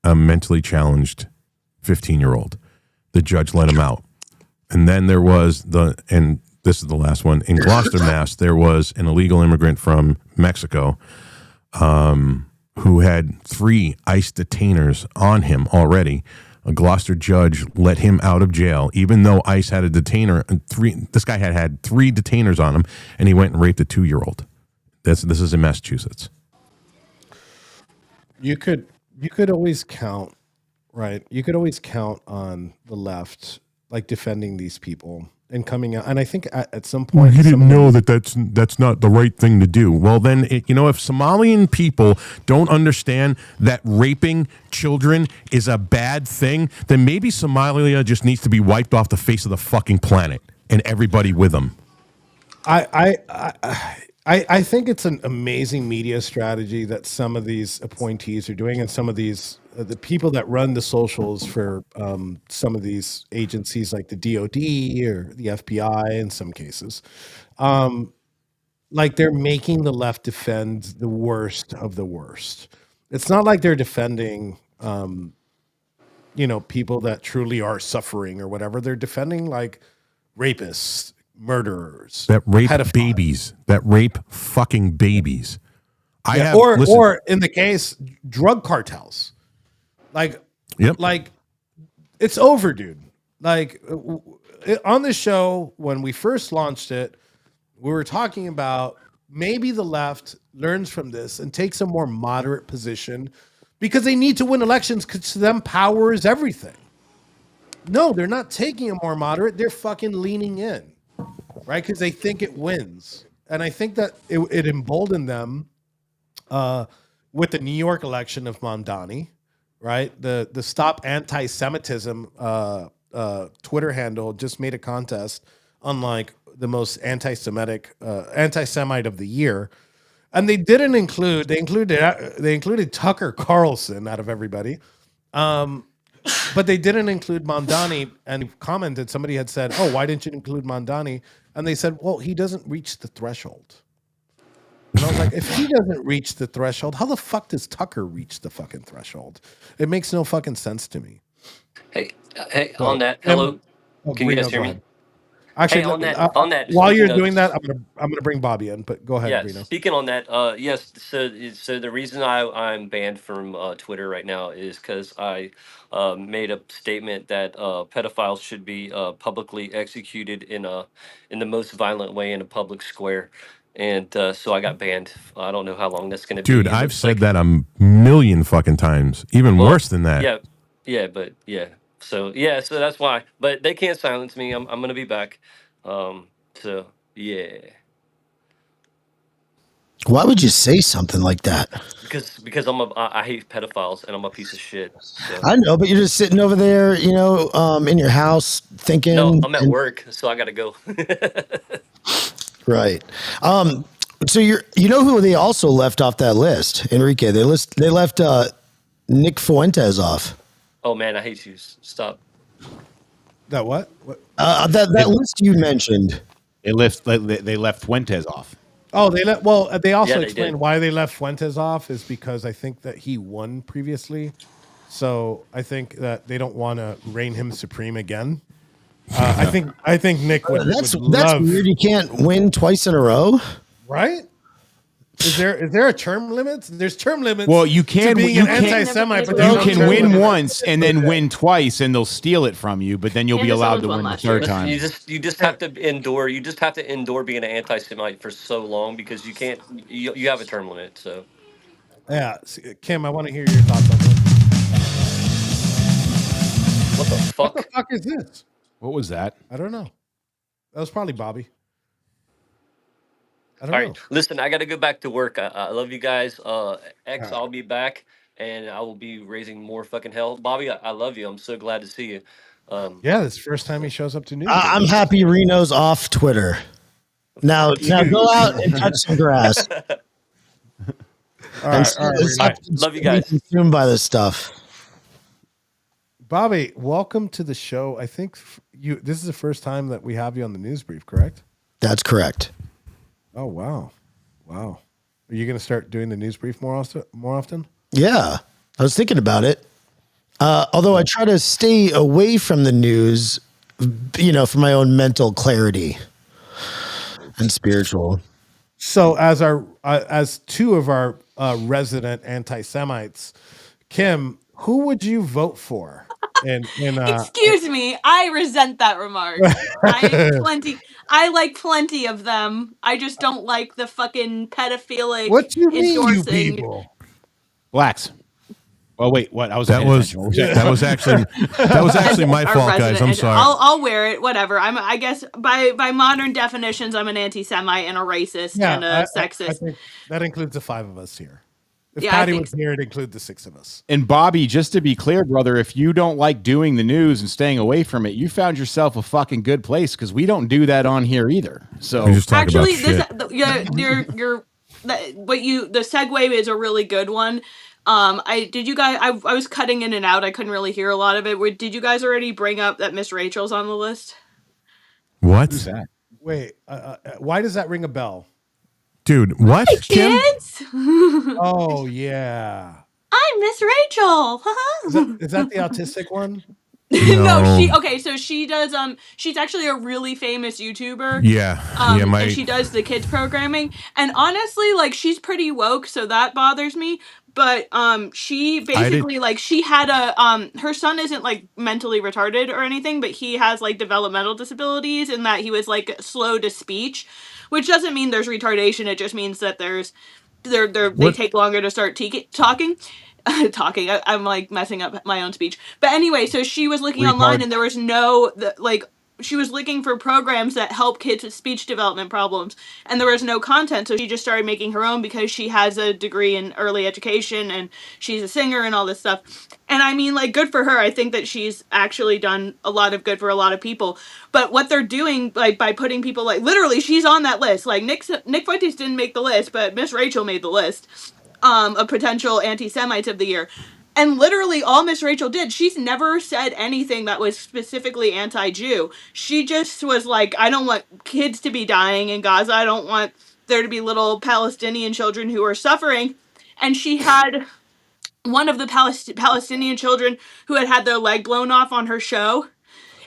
a mentally challenged 15-year-old. The judge let him out. And then there was and this is the last one, in Gloucester, Mass, there was an illegal immigrant from Mexico who had 3 ICE detainers on him already. A Gloucester judge let him out of jail, even though ICE had a detainer. This guy had 3 detainers on him, and he went and raped a 2-year-old. This is in Massachusetts. You could always count, right? You could always count on the left, like defending these people and coming out. And I think at some point, you didn't know that's not the right thing to do. Well, then, if Somalian people don't understand that raping children is a bad thing, then maybe Somalia just needs to be wiped off the face of the fucking planet and everybody with them. I think it's an amazing media strategy that some of these appointees are doing, and some of these the people that run the socials for some of these agencies like the DOD or the FBI in some cases, like they're making the left defend the worst of the worst. It's not like they're defending people that truly are suffering or whatever. They're defending like rapists, murderers, that rape babies, that rape fucking babies. Or in the case, drug cartels. Like it's over, dude. Like on the show, when we first launched it, we were talking about maybe the left learns from this and takes a more moderate position because they need to win elections, because to them power is everything. No, they're not taking a more moderate. They're fucking leaning in, right? Because they think it wins. And I think that it emboldened them with the New York election of Mamdani, right? The Stop Anti-Semitism Twitter handle just made a contest on like the most anti-Semite of the year. And they included Tucker Carlson out of everybody. But they didn't include Mamdani, and commented, somebody had said, "Oh, why didn't you include Mamdani?" And they said, "Well, he doesn't reach the threshold." And I was like, if he doesn't reach the threshold, how the fuck does Tucker reach the fucking threshold? It makes no fucking sense to me. Hey, on that, hello, can you guys hear me? Actually, hey, on that. While you're doing that, I'm gonna bring Bobby in. But go ahead, Yeah, Reno. speaking on that, yes. So the reason I'm banned from Twitter right now is because I made a statement that pedophiles should be publicly executed in the most violent way in a public square, and so I got banned. I don't know how long that's going to be. Dude, I've said that a million fucking times, even worse than that. Yeah. So that's why. But they can't silence me. I'm going to be back. So yeah. Why would you say something like that? Because I hate pedophiles and I'm a piece of shit. So. I know, but you're just sitting over there, in your house thinking. No, I'm at work, so I got to go. Right. So who they also left off that list, Enrique? They left Nick Fuentes off. Oh man, I hate you. Stop. That what? That list you mentioned. They left Fuentes off. Oh, they let. Well, they also explained why they left Fuentes off is because I think that he won previously, so I think that they don't want to reign him supreme again. I think Nick would. That's weird. You can't win twice in a row, right? Is there a term limit? There's term limits. Well, you can be an anti-Semite, but you can win once and then win twice, and they'll steal it from you. But then you'll be allowed to win the third time. You just have to endure. You just have to endure being an anti-Semite for so long because you can't. You have a term limit. So. Yeah, Kim, I want to hear your thoughts on this. What the fuck? What the fuck is this? What was that? I don't know. That was probably Bobby. I don't know. All right, listen, I got to go back to work. I love you guys. I'll be back. and I will be raising more fucking hell. Bobby, I love you. I'm so glad to see you. Yeah, this is the first time he shows up to news. I'm happy Reno's off Twitter. Now go out and touch some grass. All right, love you guys. Consumed by this stuff. Bobby, welcome to the show. I think this is the first time that we have you on the news brief, correct? That's correct. Oh wow. Are you going to start doing the news brief more often? Yeah, I was thinking about it. Although I try to stay away from the news, for my own mental clarity and spiritual. So, as two of our resident anti-Semites, Kim, who would you vote for? Excuse me, I resent that remark. I like plenty of them. I just don't like the fucking pedophilic. What do you mean, you endorsing. people? Blacks. Oh wait, what? I was that was actually my fault, guys. I'm sorry. I'll wear it. Whatever. I guess by modern definitions, I'm an anti-Semite and a racist and a sexist. I think that includes the 5 of us here. If Patty was here, it'd include the 6 of us. And Bobby, just to be clear, brother, if you don't like doing the news and staying away from it, you found yourself a fucking good place because we don't do that on here either. So actually, the segue is a really good one. I was cutting in and out. I couldn't really hear a lot of it. Did you guys already bring up that Miss Rachel's on the list? What? Who's that? Wait, why does that ring a bell? Dude, what? Hey, kids? Oh, yeah. I'm Miss Rachel. Is that the autistic one? No, so she does she's actually a really famous YouTuber. And she does the kids programming. And honestly, like, she's pretty woke, so that bothers me. But she basically she had her son isn't like mentally retarded or anything, but he has like developmental disabilities in that he was like slow to speech, which doesn't mean there's retardation. It just means that they take longer to start talking. I'm like messing up my own speech. But anyway, so she was looking online and there was she was looking for programs that help kids with speech development problems, and there was no content, so she just started making her own because she has a degree in early education and she's a singer and all this stuff. And I mean, like, good for her. I think that she's actually done a lot of good for a lot of people. But what they're doing, like, by putting people, like, literally, she's on that list. Like, Nick Fuentes didn't make the list, but Miss Rachel made the list of potential anti-Semites of the year. And literally all Miss Rachel did, she's never said anything that was specifically anti-Jew. She just was like, I don't want kids to be dying in Gaza. I don't want there to be little Palestinian children who are suffering. And she had one of the Palestinian children who had their leg blown off on her show.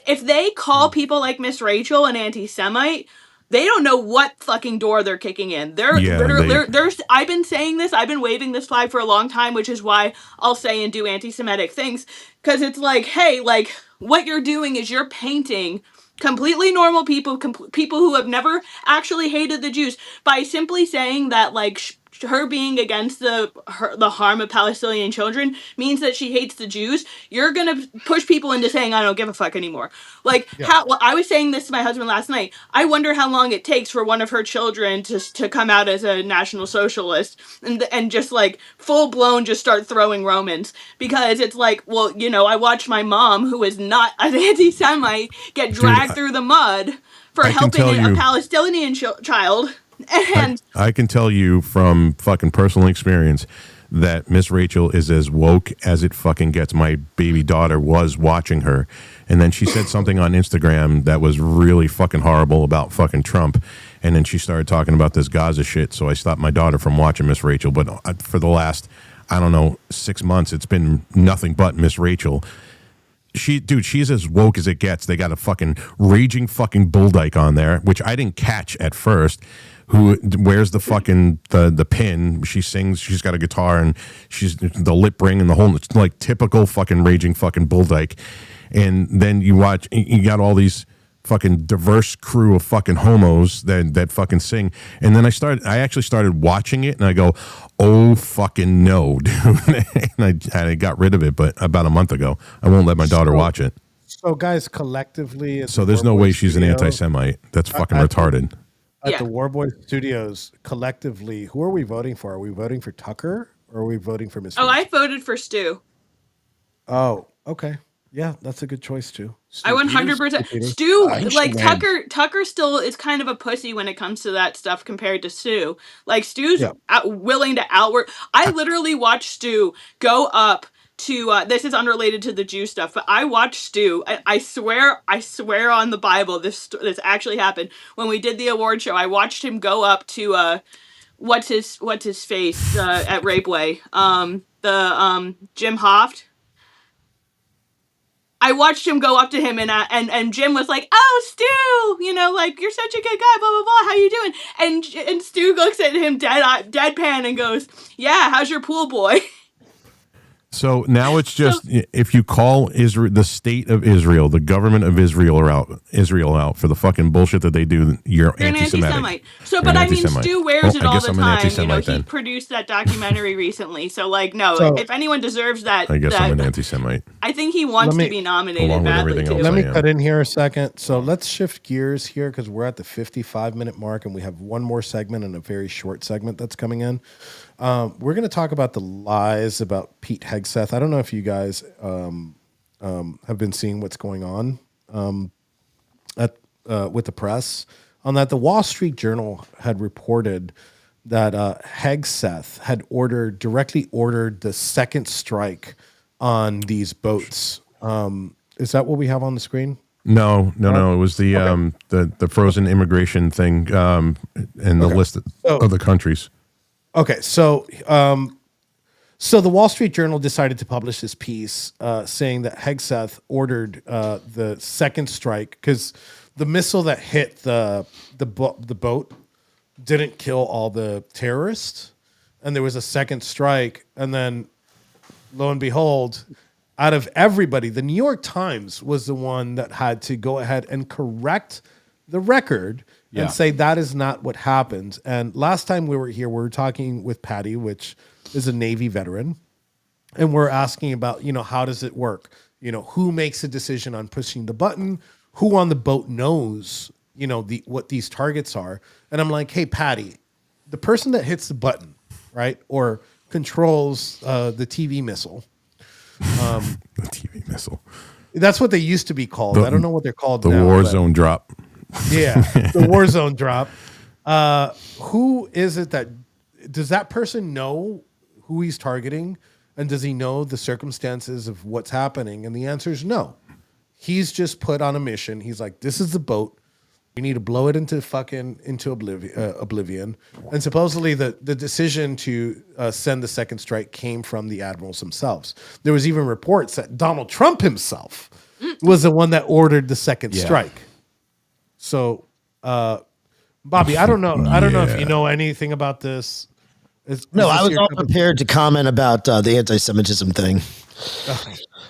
If they call people like Miss Rachel an anti-Semite, they don't know what fucking door they're kicking in. I've been saying this. I've been waving this flag for a long time, which is why I'll say and do anti-Semitic things. Because it's like, hey, like, what you're doing is you're painting completely normal people, people who have never actually hated the Jews, by simply saying that, like, her being against the harm of Palestinian children means that she hates the Jews. You're gonna push people into saying, I don't give a fuck anymore. Like, I was saying this to my husband last night. I wonder how long it takes for one of her children to come out as a National Socialist and just, like, full blown just start throwing Romans, because it's like, well, I watched my mom, who is not an anti-Semite, get dragged through the mud for helping a Palestinian child. And I can tell you from fucking personal experience that Miss Rachel is as woke as it fucking gets. My baby daughter was watching her, and then she said something on Instagram that was really fucking horrible about fucking Trump, and then she started talking about this Gaza shit, so I stopped my daughter from watching Miss Rachel. But for the last, 6 months, it's been nothing but Miss Rachel. She's as woke as it gets. They got a fucking raging fucking bull dyke on there, which I didn't catch at first, who wears the fucking the pin. She sings, she's got a guitar, and she's the lip ring and the whole, like, typical fucking raging fucking bull dyke. And then you got all these fucking diverse crew of fucking homos that fucking sing. And then I actually started watching it, and I go, oh fucking no, dude. and I got rid of it, but about a month ago. I won't let my daughter watch it. So guys, collectively, so there's no way she's an anti-Semite. That's fucking retarded. At the Warboy Studios, collectively, who are we voting for? Are we voting for Tucker, or are we voting for Miss? Oh, Reed? I voted for Stu. Oh, okay. Yeah, that's a good choice too. I 100%. Stu, like Tucker still is kind of a pussy when it comes to that stuff compared to Stu. Like Stu's willing to outwork. I literally watched Stu go up to this is unrelated to the Jew stuff, but I watched Stu. I swear on the Bible this actually happened when we did the award show. I watched him go up to what's his face at Rapeway, Jim Hoft. I watched him go up to him and Jim was like, "Oh, Stu, you know, like you're such a good guy, blah blah blah. How you doing?" And Stu looks at him deadpan and goes, "Yeah, how's your pool boy?" So now it's just if you call Israel, the state of Israel, the government of Israel out for the fucking bullshit that they do, you're an anti-Semite. So, but I mean, Stu wears it all the time. You know, he produced that documentary recently. So, like, no, if anyone deserves that, I guess I'm an anti-Semite. I think he wants to be nominated badly too. Let me cut in here a second. So let's shift gears here because we're at the 55-minute mark and we have one more segment and a very short segment that's coming in. We're going to talk about the lies about Pete Hegseth. I don't know if you guys have been seeing what's going on with the press on that. The Wall Street Journal had reported that Hegseth had directly ordered the second strike on these boats. Is that what we have on the screen? No. It was the frozen immigration thing and the list of the countries. Okay, so the Wall Street Journal decided to publish this piece saying that Hegseth ordered the second strike because the missile that hit the boat didn't kill all the terrorists, and there was a second strike, and then lo and behold, out of everybody, the New York Times was the one that had to go ahead and correct the record and say that is not what happened. And last time we were here, we were talking with Patty, which is a Navy veteran, and we're asking about, how does it work? Who makes a decision on pushing the button? Who on the boat knows, what these targets are? And I'm like, hey, Patty, the person that hits the button, right, or controls the TV missile. The TV missile. That's what they used to be called. I don't know what they're called now. The war zone drop. Yeah, the war zone drop. Who is it does that person know who he's targeting? And does he know the circumstances of what's happening? And the answer is no. He's just put on a mission. He's like, this is the boat. We need to blow it into oblivion. And supposedly the decision to send the second strike came from the admirals themselves. There was even reports that Donald Trump himself was the one that ordered the second strike. So, Bobby, I don't know. I don't know if you know anything about this. I was all prepared to comment about the anti-Semitism thing,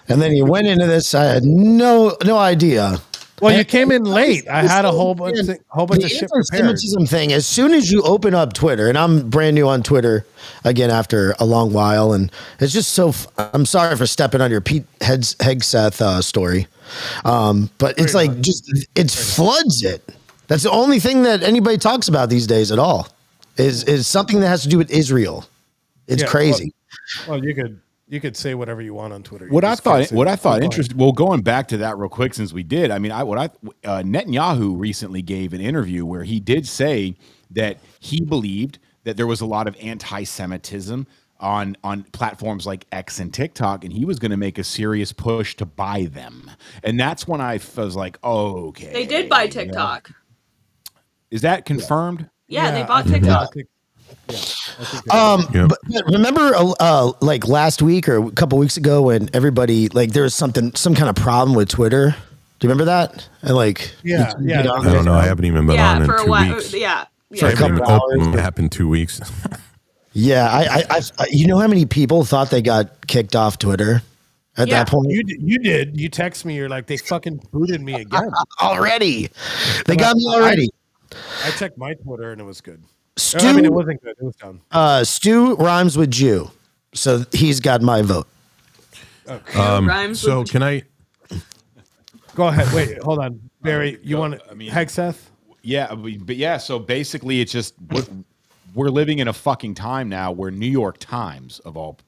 and then you went into this. I had no idea. Well, you came in late. I had a whole bunch of shit prepared. The anti-Semitism thing. As soon as you open up Twitter, and I'm brand new on Twitter again after a long while, and it's just so. I'm sorry for stepping on your Pete Hegseth story, but it's like it floods it. That's the only thing that anybody talks about these days at all. Is something that has to do with Israel. It's crazy. Well, you could say whatever you want on Twitter. What I thought interesting. Well, going back to that real quick, since we did, I mean, Netanyahu recently gave an interview where he did say that he believed that there was a lot of anti-Semitism on platforms like X and TikTok, and he was going to make a serious push to buy them. And that's when I was like, oh, okay. They did buy TikTok. Is that confirmed? Yeah, they bought TikTok. But remember like last week or a couple weeks ago when everybody there was some kind of problem with Twitter? Do you remember that? And I don't know. I haven't even been on in 2 weeks. For a couple hours. It happened 2 weeks. Yeah, I you know how many people thought they got kicked off Twitter at that point? You did. You text me. You're like, they fucking booted me again already. They got me already. I checked my Twitter and it was good. Stu, it wasn't good. It was done. Stu rhymes with Jew, so he's got my vote. Okay. So can I go ahead? Wait, hold on, Barry. You want Hegseth? Yeah, but yeah. So basically, it's just we're living in a fucking time now where New York Times of all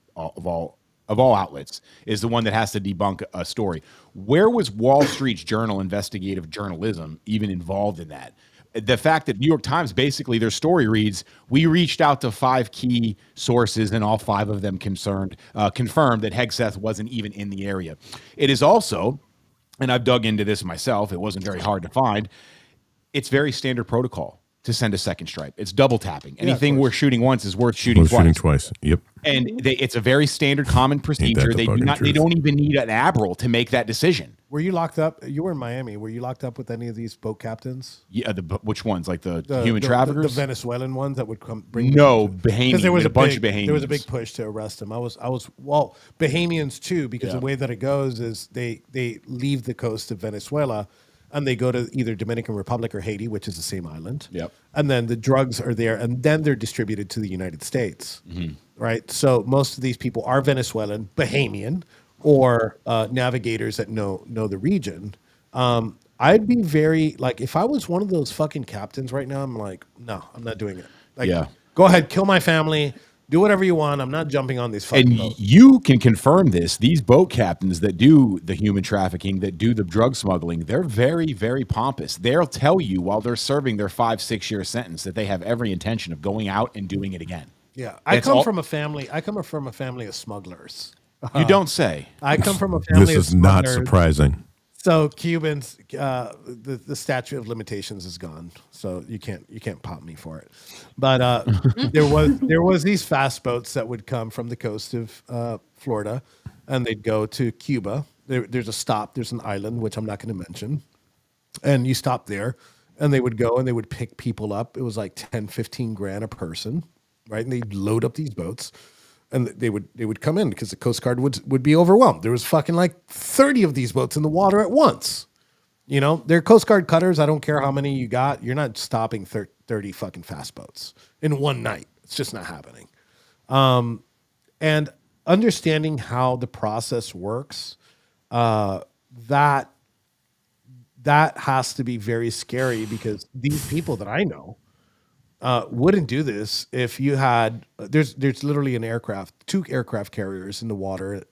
outlets is the one that has to debunk a story. Where was Wall Street's Journal investigative journalism even involved in that? The fact that New York Times, basically their story reads, we reached out to 5 key sources and all 5 of them confirmed that Hegseth wasn't even in the area. It is also, and I've dug into this myself, it wasn't very hard to find, it's very standard protocol to send a second stripe. It's double tapping. Anything we're shooting once is worth shooting twice. Yep. And it's a very standard common procedure. They don't even need an admiral to make that decision. Were you locked up? You were in Miami. Were you locked up with any of these boat captains? Yeah, which ones? Like the human traffickers? The Venezuelan ones that would come bring. No, Bahamians. Because there was a bunch of Bahamians. There was a big push to arrest them. I was Bahamians too, because the way that it goes is they leave the coast of Venezuela and they go to either Dominican Republic or Haiti, which is the same island. Yep. And then the drugs are there, and then they're distributed to the United States. Right. So most of these people are Venezuelan, Bahamian, or navigators that know the region. I'd be very like, if I was one of those fucking captains right now, I'm like, no, I'm not doing it. Like, go ahead, kill my family, do whatever you want. I'm not jumping on these fucking boats. You can confirm this. These boat captains that do the human trafficking, that do the drug smuggling, they're very, very pompous. They'll tell you while they're serving their 5-6 year sentence that they have every intention of going out and doing it again. Yeah, I come from a family of smugglers. You don't say. I come from a family of smugglers. This is not surprising. So Cubans, the statute of limitations is gone, so you can't pop me for it. But there was these fast boats that would come from the coast of Florida, and they'd go to Cuba. There's a stop. There's an island which I'm not going to mention, and you stop there, and they would go and they would pick people up. It was like 10, 15 grand a person, right? And they'd load up these boats. And they would come in because the Coast Guard would be overwhelmed. There was fucking like 30 of these boats in the water at once. You know, they're Coast Guard cutters. I don't care how many you got. You're not stopping 30 fucking fast boats in one night. It's just not happening. And understanding how the process works, that has to be very scary, because these people that I know wouldn't do this if you had. There's literally two aircraft carriers in the water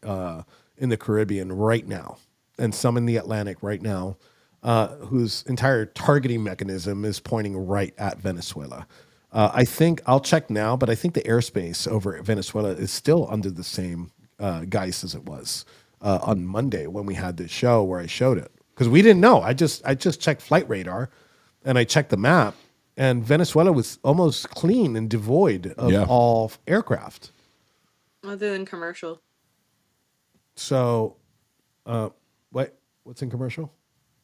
in the Caribbean right now, and some in the Atlantic right now, whose entire targeting mechanism is pointing right at Venezuela. I think I'll check now, but I think the airspace over Venezuela is still under the same guise as it was on Monday when we had this show where I showed it, because we didn't know. I just checked flight radar, and I checked the map. And Venezuela was almost clean and devoid of all aircraft. Other than commercial. So, what's in commercial?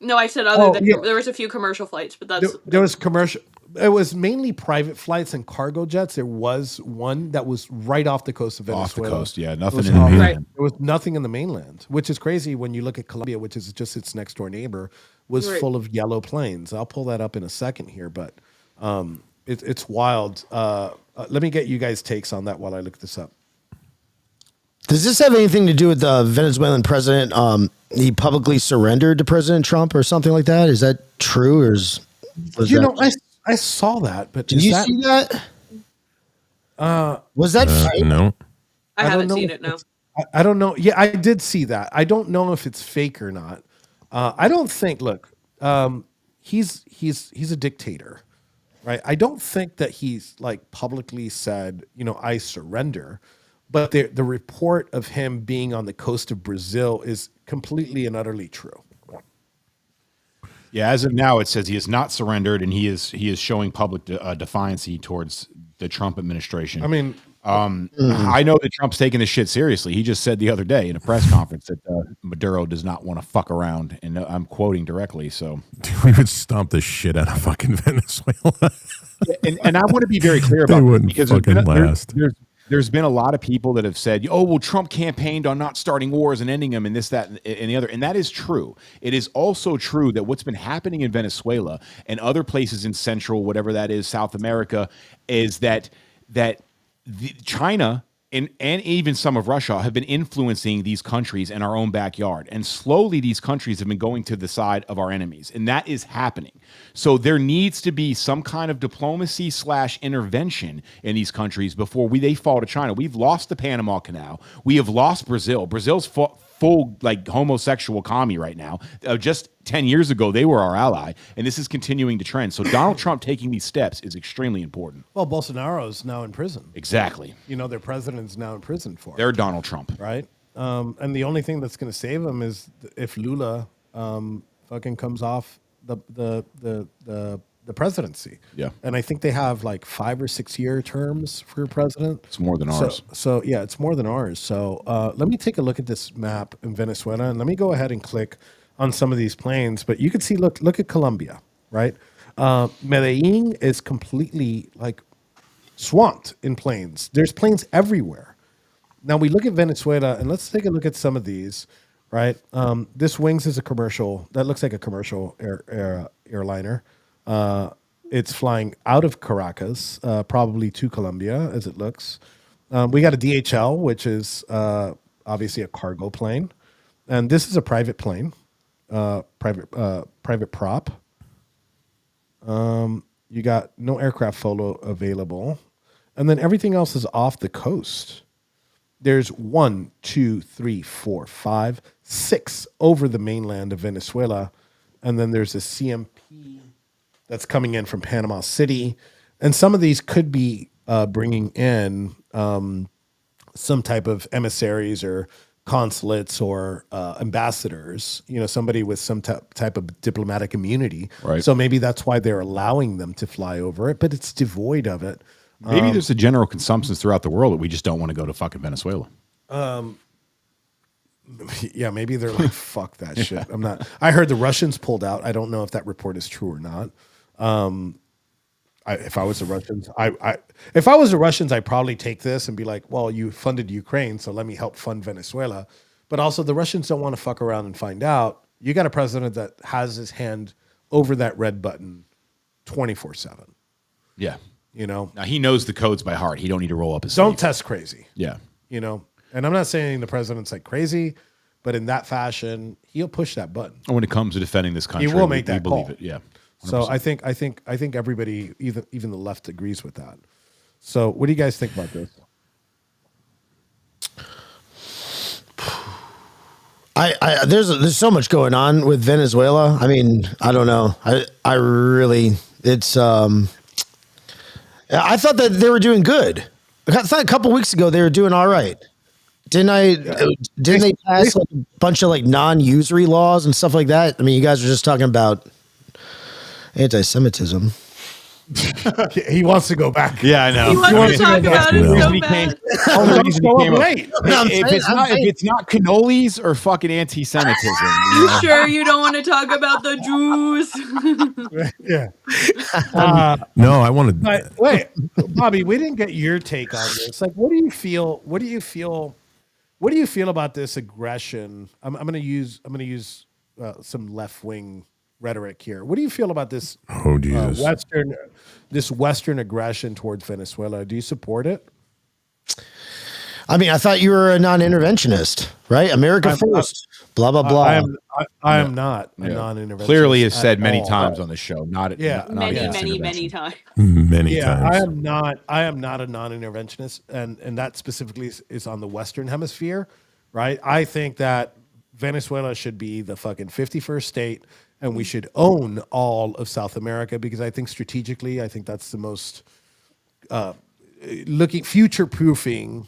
No, I said there was a few commercial flights, but there was commercial. It was mainly private flights and cargo jets. There was one that was right off the coast of Venezuela. Off the coast, yeah, nothing in the mainland. Right. There was nothing in the mainland, which is crazy when you look at Colombia, which is just its next door neighbor, was full of yellow planes. I'll pull that up in a second here, but it's wild. Let me get you guys' takes on that while I look this up. Does this have anything to do with the Venezuelan president? He publicly surrendered to President Trump or something like that. Is that true, or I saw that, but did you see that? Was that fake? No, I haven't seen it. No, I don't know. Yeah, I did see that. I don't know if it's fake or not. I don't think. Look, he's a dictator, right? I don't think that he's like publicly said, I surrender. But the report of him being on the coast of Brazil is completely and utterly true. Yeah, as of now, it says he has not surrendered, and he is showing public defiance towards the Trump administration. I mean, I know that Trump's taking this shit seriously. He just said the other day in a press conference that Maduro does not want to fuck around, and I'm quoting directly. So we would stomp the shit out of fucking Venezuela. and I want to be very clear about wouldn't because fucking last. There's been a lot of people that have said, oh, well, Trump campaigned on not starting wars and ending them and this, that, and the other. And that is true. It is also true that what's been happening in Venezuela and other places in Central, whatever that is, South America, is that China and even some of Russia have been influencing these countries in our own backyard. And slowly these countries have been going to the side of our enemies. And that is happening. So there needs to be some kind of diplomacy / intervention in these countries before they fall to China. We've lost the Panama Canal. We have lost Brazil. Brazil's full like homosexual commie right now. Just 10 years ago, they were our ally, and this is continuing to trend. So Donald Trump taking these steps is extremely important. Well, Bolsonaro's now in prison. Exactly. You know, their president's now in prison for it. They're Donald Trump. Right? And the only thing that's going to save him is if Lula fucking comes off the presidency. Yeah. And I think they have like 5 or 6 year terms for president. It's more than ours. So yeah, it's more than ours. So let me take a look at this map in Venezuela, and let me go ahead and click on some of these plains. But you can see, look at Colombia, right? Medellin is completely like swamped in plains. There's plains everywhere. Now we look at Venezuela, and let's take a look at some of these, right? This Wings is a commercial. That looks like a commercial airliner. It's flying out of Caracas, probably to Colombia, as it looks. We got a DHL, which is obviously a cargo plane, and this is a private plane, private prop. You got no aircraft photo available, and then everything else is off the coast. There's 1, 2, 3, 4, 5, 6 over the mainland of Venezuela, and then there's a CMP that's coming in from Panama City, and some of these could be bringing in some type of emissaries or consulates or ambassadors. You know, somebody with some type of diplomatic immunity. Right. So maybe that's why they're allowing them to fly over it, but it's devoid of it. Maybe there's a general consensus throughout the world that we just don't want to go to fucking Venezuela. Yeah, maybe they're like, fuck that shit. I heard the Russians pulled out. I don't know if that report is true or not. If I was the Russians, I'd probably take this and be like, well, you funded Ukraine, so let me help fund Venezuela. But also the Russians don't want to fuck around and find out. You got a president that has his hand over that red button 24/7. Yeah. You know, now he knows the codes by heart. He don't need to roll up his Don't sleeve. test crazy. Yeah. You know, and I'm not saying the president's like crazy, but in that fashion, he'll push that button. When it comes to defending this country, He will make that we believe call. it. Yeah. 100%. So I think everybody, even the left, agrees with that. So what do you guys think about this? There's so much going on with Venezuela. I mean, I don't know. I really, it's I thought that they were doing good. I thought a couple weeks ago they were doing all right. Didn't they pass like a bunch of like non-usury laws and stuff like that? I mean, you guys were just talking about anti-Semitism. He wants to go back. Yeah, I know. He wants to talk about it so bad. If it's not cannolis or fucking anti-Semitism. You sure you don't want to talk about the Jews? Yeah. No, I want to. Wait, Bobby, we didn't get your take on this. Like, what do you feel? What do you feel about this aggression? I'm going to use some left wing rhetoric here. What do you feel about this? Oh, Jesus. Western aggression towards Venezuela? Do you support it? I mean, I thought you were a non-interventionist, right? America first. Blah blah blah. I am not a non-interventionist. Clearly has said many times on the show. Many times. Many times. I am not a non-interventionist, and that specifically is on the Western Hemisphere, right? I think that Venezuela should be the fucking 51st state, and we should own all of South America, because I think strategically, I think that's the most future-proofing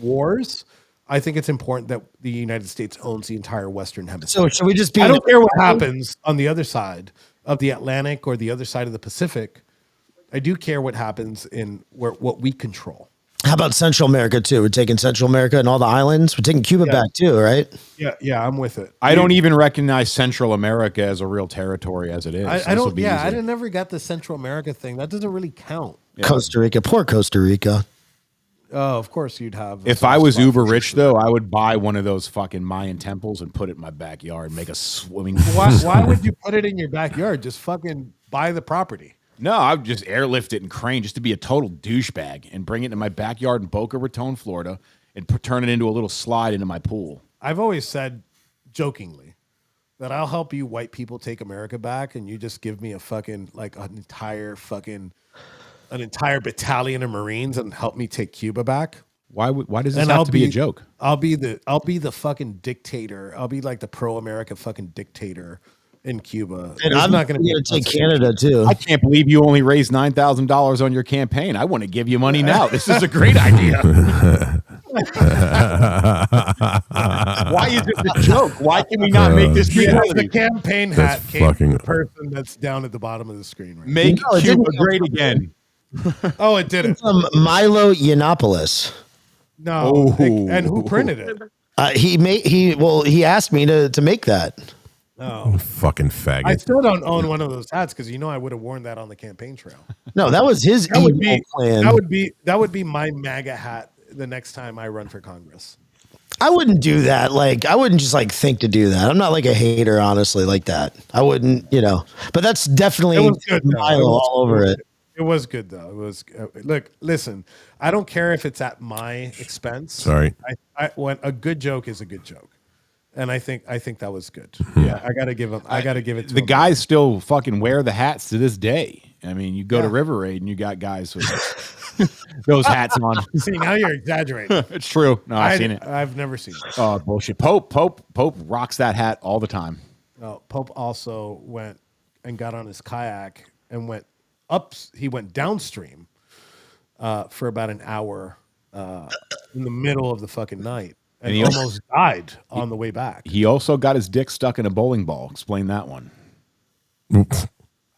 wars. I think it's important that the United States owns the entire Western Hemisphere. So should we just be? I don't care what happens on the other side of the Atlantic or the other side of the Pacific. I do care what happens in what we control. How about Central America too? We're taking Central America and all the islands. We're taking Cuba back too, right? Yeah, I'm with it. I don't even recognize Central America as a real territory as it is. I don't. Yeah, I never got the Central America thing. That doesn't really count. Yeah. Costa Rica, poor Costa Rica. Oh, of course you'd have. If I was uber rich, though, I would buy one of those fucking Mayan temples and put it in my backyard and make a swimming pool. Why would you put it in your backyard? Just fucking buy the property. No, I would just airlift it and crane just to be a total douchebag and bring it to my backyard in Boca Raton, Florida, and turn it into a little slide into my pool. I've always said, jokingly, that I'll help you white people take America back, and you just give me a fucking an entire battalion of Marines and help me take Cuba back. Why does this have to be a joke? I'll be the fucking dictator. I'll be like the pro-America fucking dictator in Cuba. And I'm not going to take Canada too. I can't believe you only raised $9,000 on your campaign. I want to give you money now. This is a great idea. Why is it a joke? Why can we not make this reality? The campaign hat came from the person that's down at the bottom of the screen. Right Make Cuba great again. Oh, it didn't. From Milo Yiannopoulos. No, and who printed it? He asked me to make that. Oh, fucking faggot! I still don't own one of those hats because I would have worn that on the campaign trail. No, that was his plan. That would be my MAGA hat the next time I run for Congress. I wouldn't do that. I wouldn't just think to do that. I'm not like a hater, honestly, like that. I wouldn't, But that's definitely Milo all over it. It was good though. It was look. Listen, I don't care if it's at my expense. Sorry. When a good joke is a good joke, and I think that was good. Yeah, I gotta give him. I gotta give it to the him. guys still fucking wear the hats to this day. I mean, you go to River Raid and you got guys with those hats on. See, now you're exaggerating. It's true. No, I've seen it. I've never seen it. Oh, bullshit. Pope rocks that hat all the time. Pope also went and got on his kayak and went he went downstream for about an hour in the middle of the fucking night and he almost died on the way back. He also got his dick stuck in a bowling ball. Explain that one.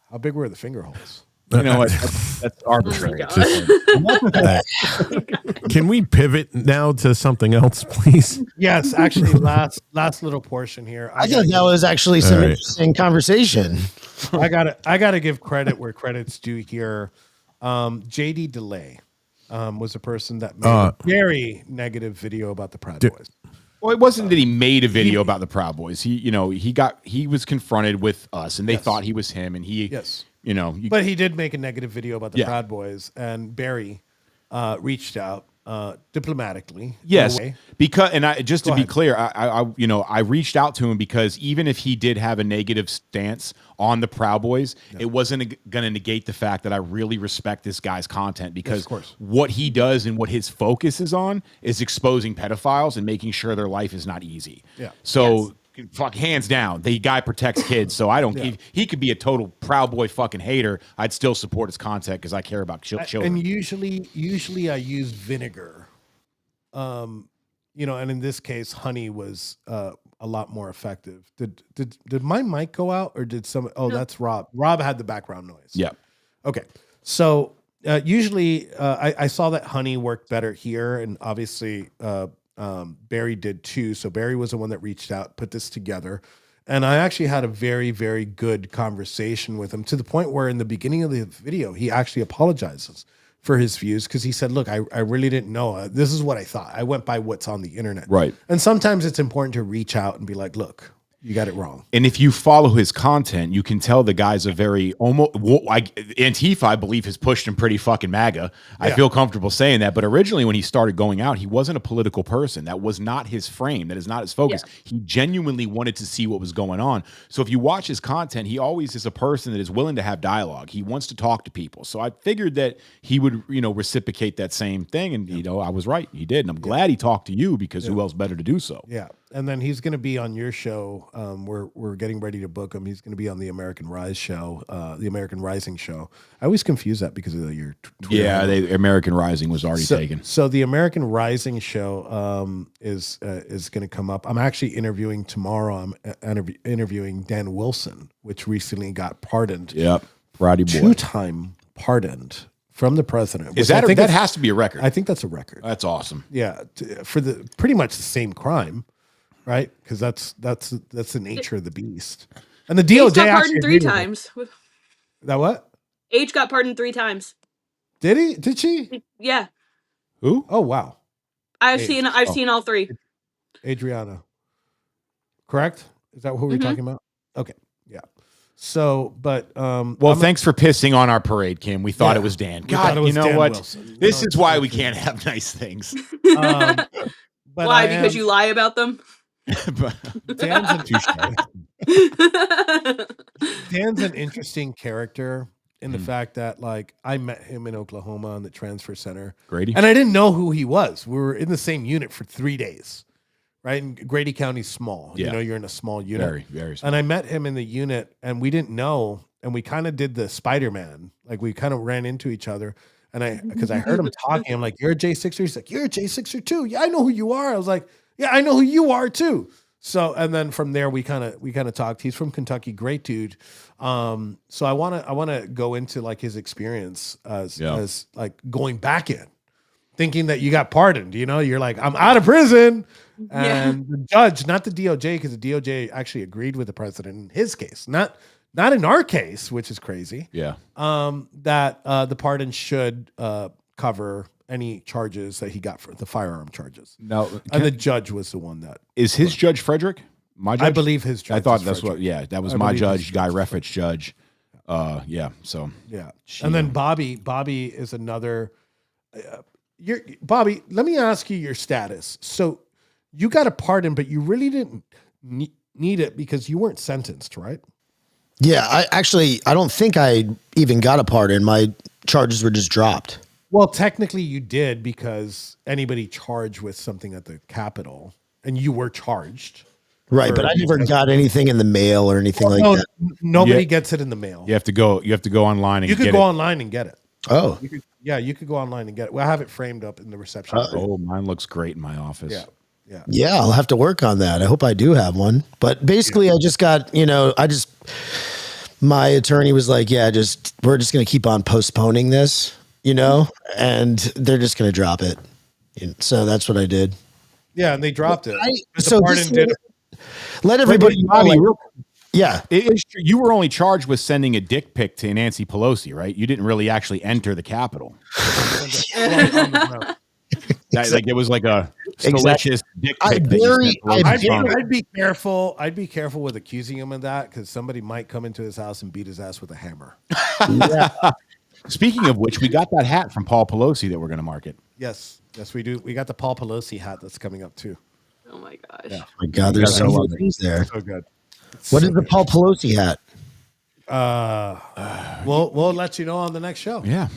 How big were the finger holes? You know what? That's arbitrary. Can we pivot now to something else, please? Yes, actually, last little portion here. I thought that was actually some interesting conversation. I gotta give credit where credit's due here. JD DeLay was a person that made a very negative video about the Proud Boys. Well, it wasn't that he made a video about the Proud Boys. He was confronted with us, and they thought he was him, and but he did make a negative video about the Proud Boys, and Barry reached out diplomatically. Yes, because to be clear, I reached out to him because even if he did have a negative stance on the Proud Boys, it wasn't going to negate the fact that I really respect this guy's content because what he does and what his focus is on is exposing pedophiles and making sure their life is not easy. Yeah. So. Fuck, hands down, the guy protects kids. So I don't. He could be a total Proud Boy fucking hater. I'd still support his content because I care about children. And usually I use vinegar, and in this case, honey was a lot more effective. Did my mic go out or did some? Oh, no. That's Rob. Rob had the background noise. Yeah. Okay. So usually I saw that honey worked better here, and obviously. Barry did too. So Barry was the one that reached out, put this together. And I actually had a very, very good conversation with him to the point where in the beginning of the video, he actually apologizes for his views because he said, look, I really didn't know. This is what I thought. I went by what's on the internet. Right. And sometimes it's important to reach out and be like, look, you got it wrong. And if you follow his content, you can tell the guy's a very Antifa, I believe, has pushed him pretty fucking MAGA. I feel comfortable saying that. But originally, when he started going out, he wasn't a political person. That was not his frame. That is not his focus. Yeah. He genuinely wanted to see what was going on. So if you watch his content, he always is a person that is willing to have dialogue. He wants to talk to people. So I figured that he would, reciprocate that same thing. And, I was right. He did. And I'm glad he talked to you because who else better to do so? Yeah. And then he's going to be on your show. We're getting ready to book him. He's going to be on the American Rise show, the American Rising show. I always confuse that because of your Twitter. Yeah, the American Rising was already taken. So the American Rising show is going to come up. I'm actually interviewing tomorrow. I'm interviewing Dan Wilson, which recently got pardoned. Yep, Roddy boy, 2-time pardoned from the president. Is that that has to be a record? I think that's a record. That's awesome. Yeah, for the pretty much the same crime. Right, because that's the nature of the beast, and the DOJ got pardoned 3 times. That what? H got pardoned 3 times. Did he? Did she? Yeah. Who? Oh wow. I've seen all 3. Adriana. Correct? Is that who we're talking about? Okay. Yeah. So, but well, thanks for pissing on our parade, Kim. We thought it was Dan. God, it was you know Dan what? Wilson. This No, is why we can't have nice things. But Why? Because you lie about them? Dan's an interesting character in the fact that, like, I met him in Oklahoma on the transfer center. Grady? And I didn't know who he was. We were in the same unit for 3 days, right? And Grady County's small. Yeah. You know, you're in a small unit. Very, very small. And I met him in the unit, and we didn't know, and we kind of did the Spider-Man. Like, we kind of ran into each other. And because I heard him talking, I'm like, "You're a J6er?" He's like, "You're a J6er too." Yeah, I know who you are. I was like, "Yeah, I know who you are too." So, and then from there, we kind of talked. He's from Kentucky, great dude. So I want to go into like his experience as like going back in, thinking that you got pardoned. You know, you're like, I'm out of prison, and the judge, not the DOJ, because the DOJ actually agreed with the president in his case, not in our case, which is crazy. Yeah. That the pardon should cover any charges that he got for the firearm charges. No, and the judge was the one that is his judge Frederick. My judge? I believe his judge. I thought is that's Frederick. what. Yeah, that was I my believe judge, Guy Reffitt's judge. Yeah. So yeah, and then Bobby is another. Bobby. Let me ask you your status. So you got a pardon, but you really didn't need it because you weren't sentenced, right? Yeah, I don't think I even got a pardon. My charges were just dropped. Well, technically you did because anybody charged with something at the Capitol, and you were charged. Right, but I never got anything in the mail or anything like that. Nobody gets it in the mail. You have to go online and you get could it. go online and get it. Oh. You could go online and get it. Well, I have it framed up in the reception. Oh, mine looks great in my office. Yeah. Yeah, I'll have to work on that. I hope I do have one. But basically, I just got, my attorney was like, we're just going to keep on postponing this, and they're just going to drop it. So that's what I did. Yeah, and they dropped it. Let everybody know. Yeah. It's true. You were only charged with sending a dick pic to Nancy Pelosi, right? You didn't really actually enter the Capitol. Like it was like a delicious dick pic. I'd be careful. I'd be careful with accusing him of that because somebody might come into his house and beat his ass with a hammer. Speaking of which, we got that hat from Paul Pelosi that we're going to market. Yes, we do. We got the Paul Pelosi hat that's coming up too. Oh my gosh! Yeah. Oh my God, there's so many things there. So good. What is the Paul Pelosi hat? We'll let you know on the next show. Yeah.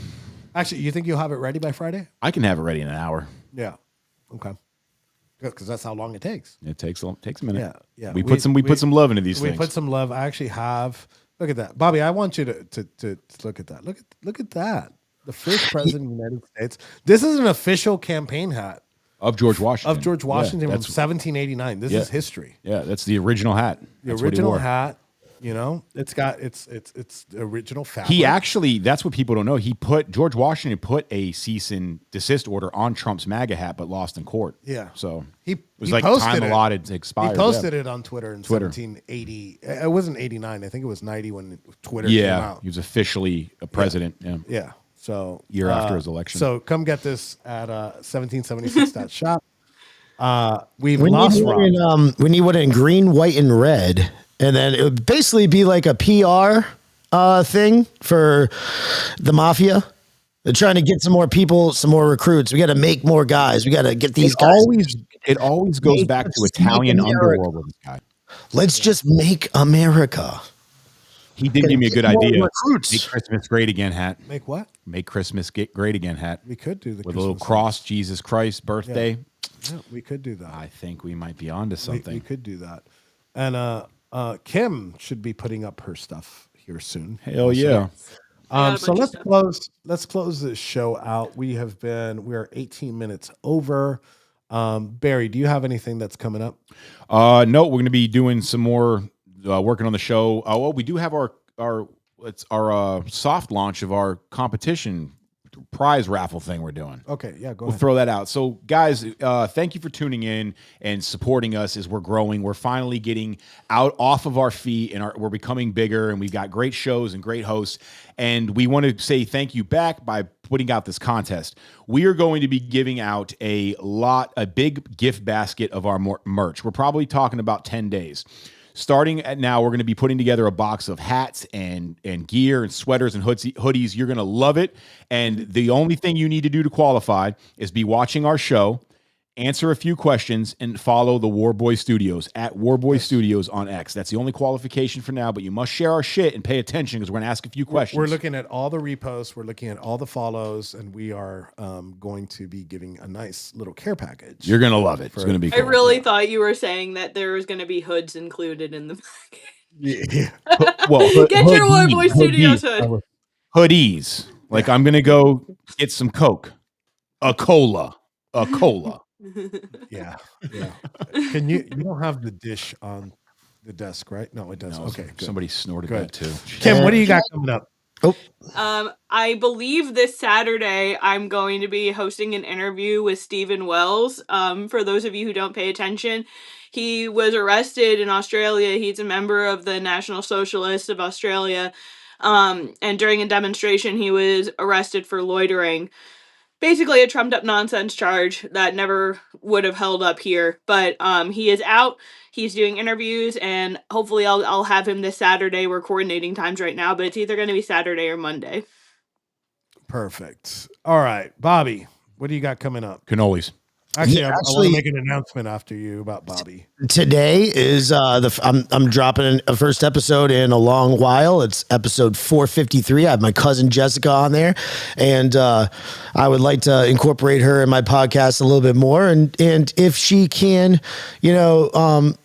Actually, you think you'll have it ready by Friday? I can have it ready in an hour. Yeah. Okay. Because that's how long it takes. It takes a minute. Yeah. We put some love into these things. We put some love. I actually have. Look at that, Bobby. I want you to look at that. Look at that. The first president of the United States. This is an official campaign hat of George Washington. From 1789. This is history. Yeah, that's the original hat. The original hat. It's got it's the original fabric. He actually, that's what people don't know. George Washington put a cease and desist order on Trump's MAGA hat, but lost in court. Yeah. So he was like time allotted to expire. He posted it on Twitter in 1780. It wasn't 89. I think it was 90 when Twitter came out. He was officially a president. Yeah. So year after his election. So come get this at 1776.shop. We need one in green, white, and red. And then it would basically be like a PR thing for the mafia. They're trying to get some more people, some more recruits. We got to make more guys. We got to get these guys. It always goes back to Italian underworld with this guy. Let's just make America. He did give me a good idea. Make Christmas great again hat. Make what? Make Christmas great again hat. We could do with a little cross, Jesus Christ birthday. Yeah, we could do that. I think we might be onto something. We could do that. And Kim should be putting up her stuff here soon. Hell yeah. So let's close this show out. We're 18 minutes over. Barry, do you have anything that's coming up? No, we're going to be doing some more working on the show. Well, we do have our soft launch of our competition prize raffle thing we're doing. Okay, yeah, go ahead. We'll throw that out. So, guys, thank you for tuning in and supporting us as we're growing. We're finally getting off of our feet, and we're becoming bigger, and we've got great shows and great hosts. And we want to say thank you back by putting out this contest. We are going to be giving out a big gift basket of our merch. We're probably talking about 10 days. Starting at now, we're going to be putting together a box of hats and gear and sweaters and hoodies. You're going to love it. And the only thing you need to do to qualify is be watching our show, answer a few questions, and follow the Warboy Studios at Warboy Studios on X. That's the only qualification for now, but you must share our shit and pay attention because we're going to ask a few questions. We're looking at all the reposts. We're looking at all the follows, and we are going to be giving a nice little care package. You're going to love it. It's going to be cool. I really thought you were saying that there was going to be hoods included in the package. Yeah. Well, Get your Warboy Studios hood. Hoodies. Like, I'm going to go get some Coke, a cola. Yeah. Can you don't have the dish on the desk, right? No, it does. No, okay, good. Somebody snorted Good. that too. Kim, what do you got coming up? I believe this Saturday I'm going to be hosting an interview with Stephen Wells. For those of you who don't pay attention, he was arrested in Australia. He's a member of the National Socialists of Australia. And during a demonstration, he was arrested for loitering. Basically a trumped up nonsense charge that never would have held up here. But he is out. He's doing interviews, and hopefully I'll have him this Saturday. We're coordinating times right now, but it's either going to be Saturday or Monday. Perfect. All right, Bobby, what do you got coming up? Cannolis. Actually, I want to make an announcement after you about Bobby. Today is I'm dropping a first episode in a long while. It's episode 453. I have my cousin Jessica on there, and I would like to incorporate her in my podcast a little bit more. And if she can,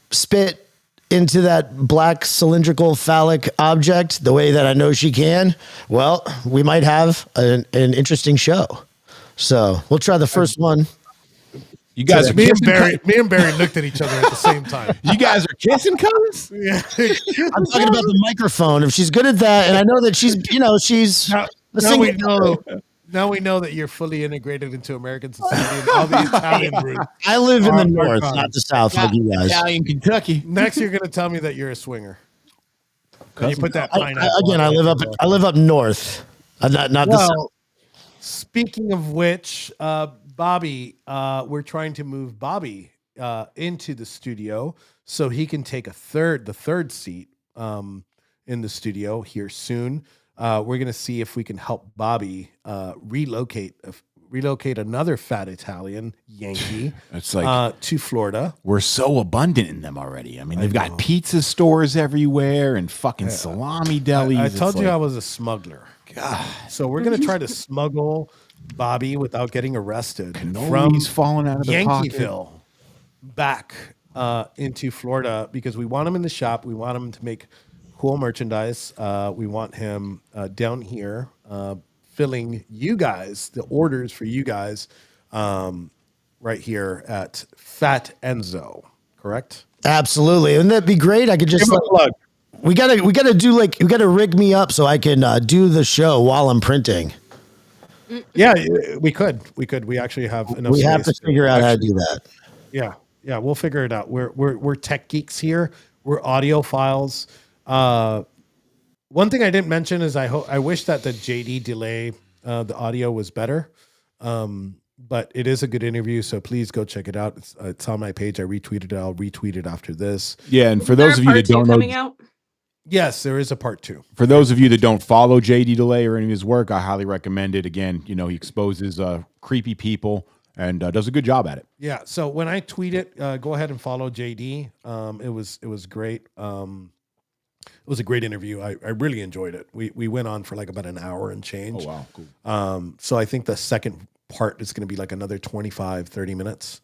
spit into that black cylindrical phallic object the way that I know she can, well, we might have an interesting show. So we'll try the first one. You guys are me and Barry looked at each other at the same time. You guys are kissing, cuz? Yeah. I'm talking about the microphone. If she's good at that, and I know that she's. Now we know that you're fully integrated into American society and all the Italian roots. I live in the north, not the south, like you guys. Italian Kentucky. Next, you're going to tell me that you're a swinger. You put that pineapple. Again, I live up north, not the south. Speaking of which, Bobby, we're trying to move Bobby into the studio so he can take the third seat in the studio here soon. We're going to see if we can help Bobby relocate another fat Italian Yankee it's like, to Florida. We're so abundant in them already. I mean, they've got pizza stores everywhere and fucking salami delis. I told you I was a smuggler. God. So we're going to try to smuggle Bobby without getting arrested from falling out of the Yankeeville back into Florida because we want him in the shop. We want him to make cool merchandise. We want him down here filling you guys, the orders for you guys right here at Fat Enzo, correct? Absolutely. Wouldn't that be great? I could just we gotta rig me up so I can do the show while I'm printing. Yeah, we could. We actually have enough. We have to figure out how to do that. Yeah, we'll figure it out. We're tech geeks here. We're audiophiles. One thing I didn't mention is I wish that the JD delay, the audio was better. But it is a good interview, so please go check it out. It's on my page. I retweeted it. I'll retweet it after this. Yeah, and for those of you that don't know, yes, there is a part 2. For those of you that don't follow JD Delay or any of his work, I highly recommend it. Again, he exposes creepy people and does a good job at it. Yeah. So when I tweet it, go ahead and follow JD. It was great. It was a great interview. I really enjoyed it. We went on for like about an hour and change. Oh, wow. Cool. So I think the second part is going to be like another 25, 30 minutes.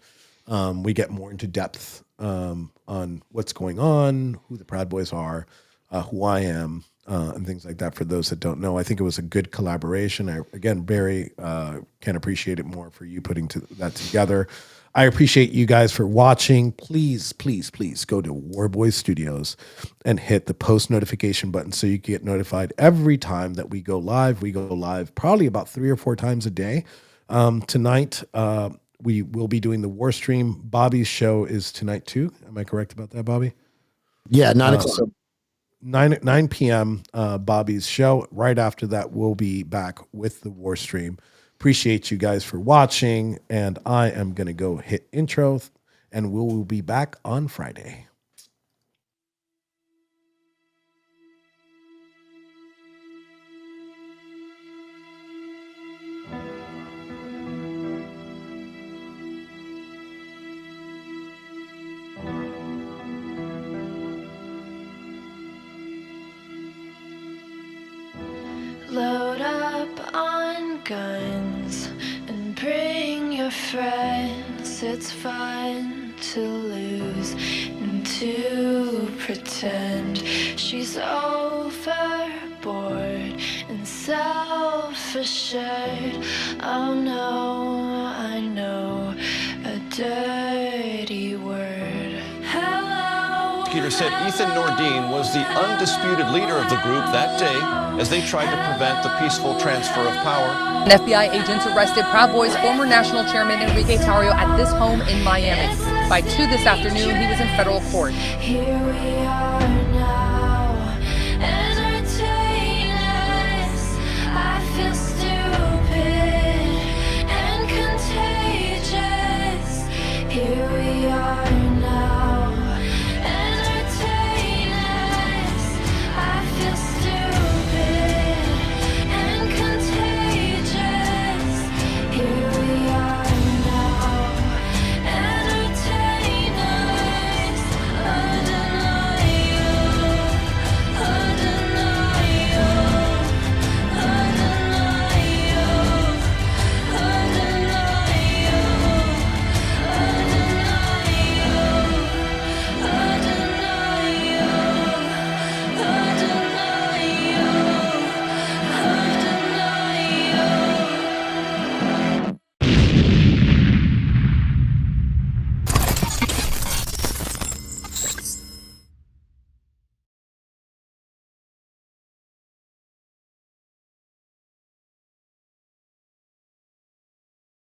We get more into depth on what's going on, who the Proud Boys are, who I am, and things like that. For those that don't know, I think it was a good collaboration. Barry, can appreciate it more for you putting that together. I appreciate you guys for watching. Please, please, please go to Warboy Studios and hit the post notification button so you get notified every time that we go live. We go live probably about 3 or 4 times a day. Tonight, we will be doing the War Stream. Bobby's show is tonight too. Am I correct about that, Bobby? Yeah, 9 o'clock. So 9 p.m. Bobby's show. Right after that, we'll be back with the War Stream. Appreciate you guys for watching, and I am going to go hit intro, and we will be back on Friday. guns and bring your friends. It's fun to lose and to pretend she's overboard and self-assured. Oh no, I know a dirty word. Hello. Prosecutor said Ethan Nordine was the undisputed leader of the group that day as they tried to prevent the peaceful transfer of power. And FBI agents arrested Proud Boys former national chairman Enrique Tarrio at this home in Miami. By 2 this afternoon, he was in federal court. Here we are now.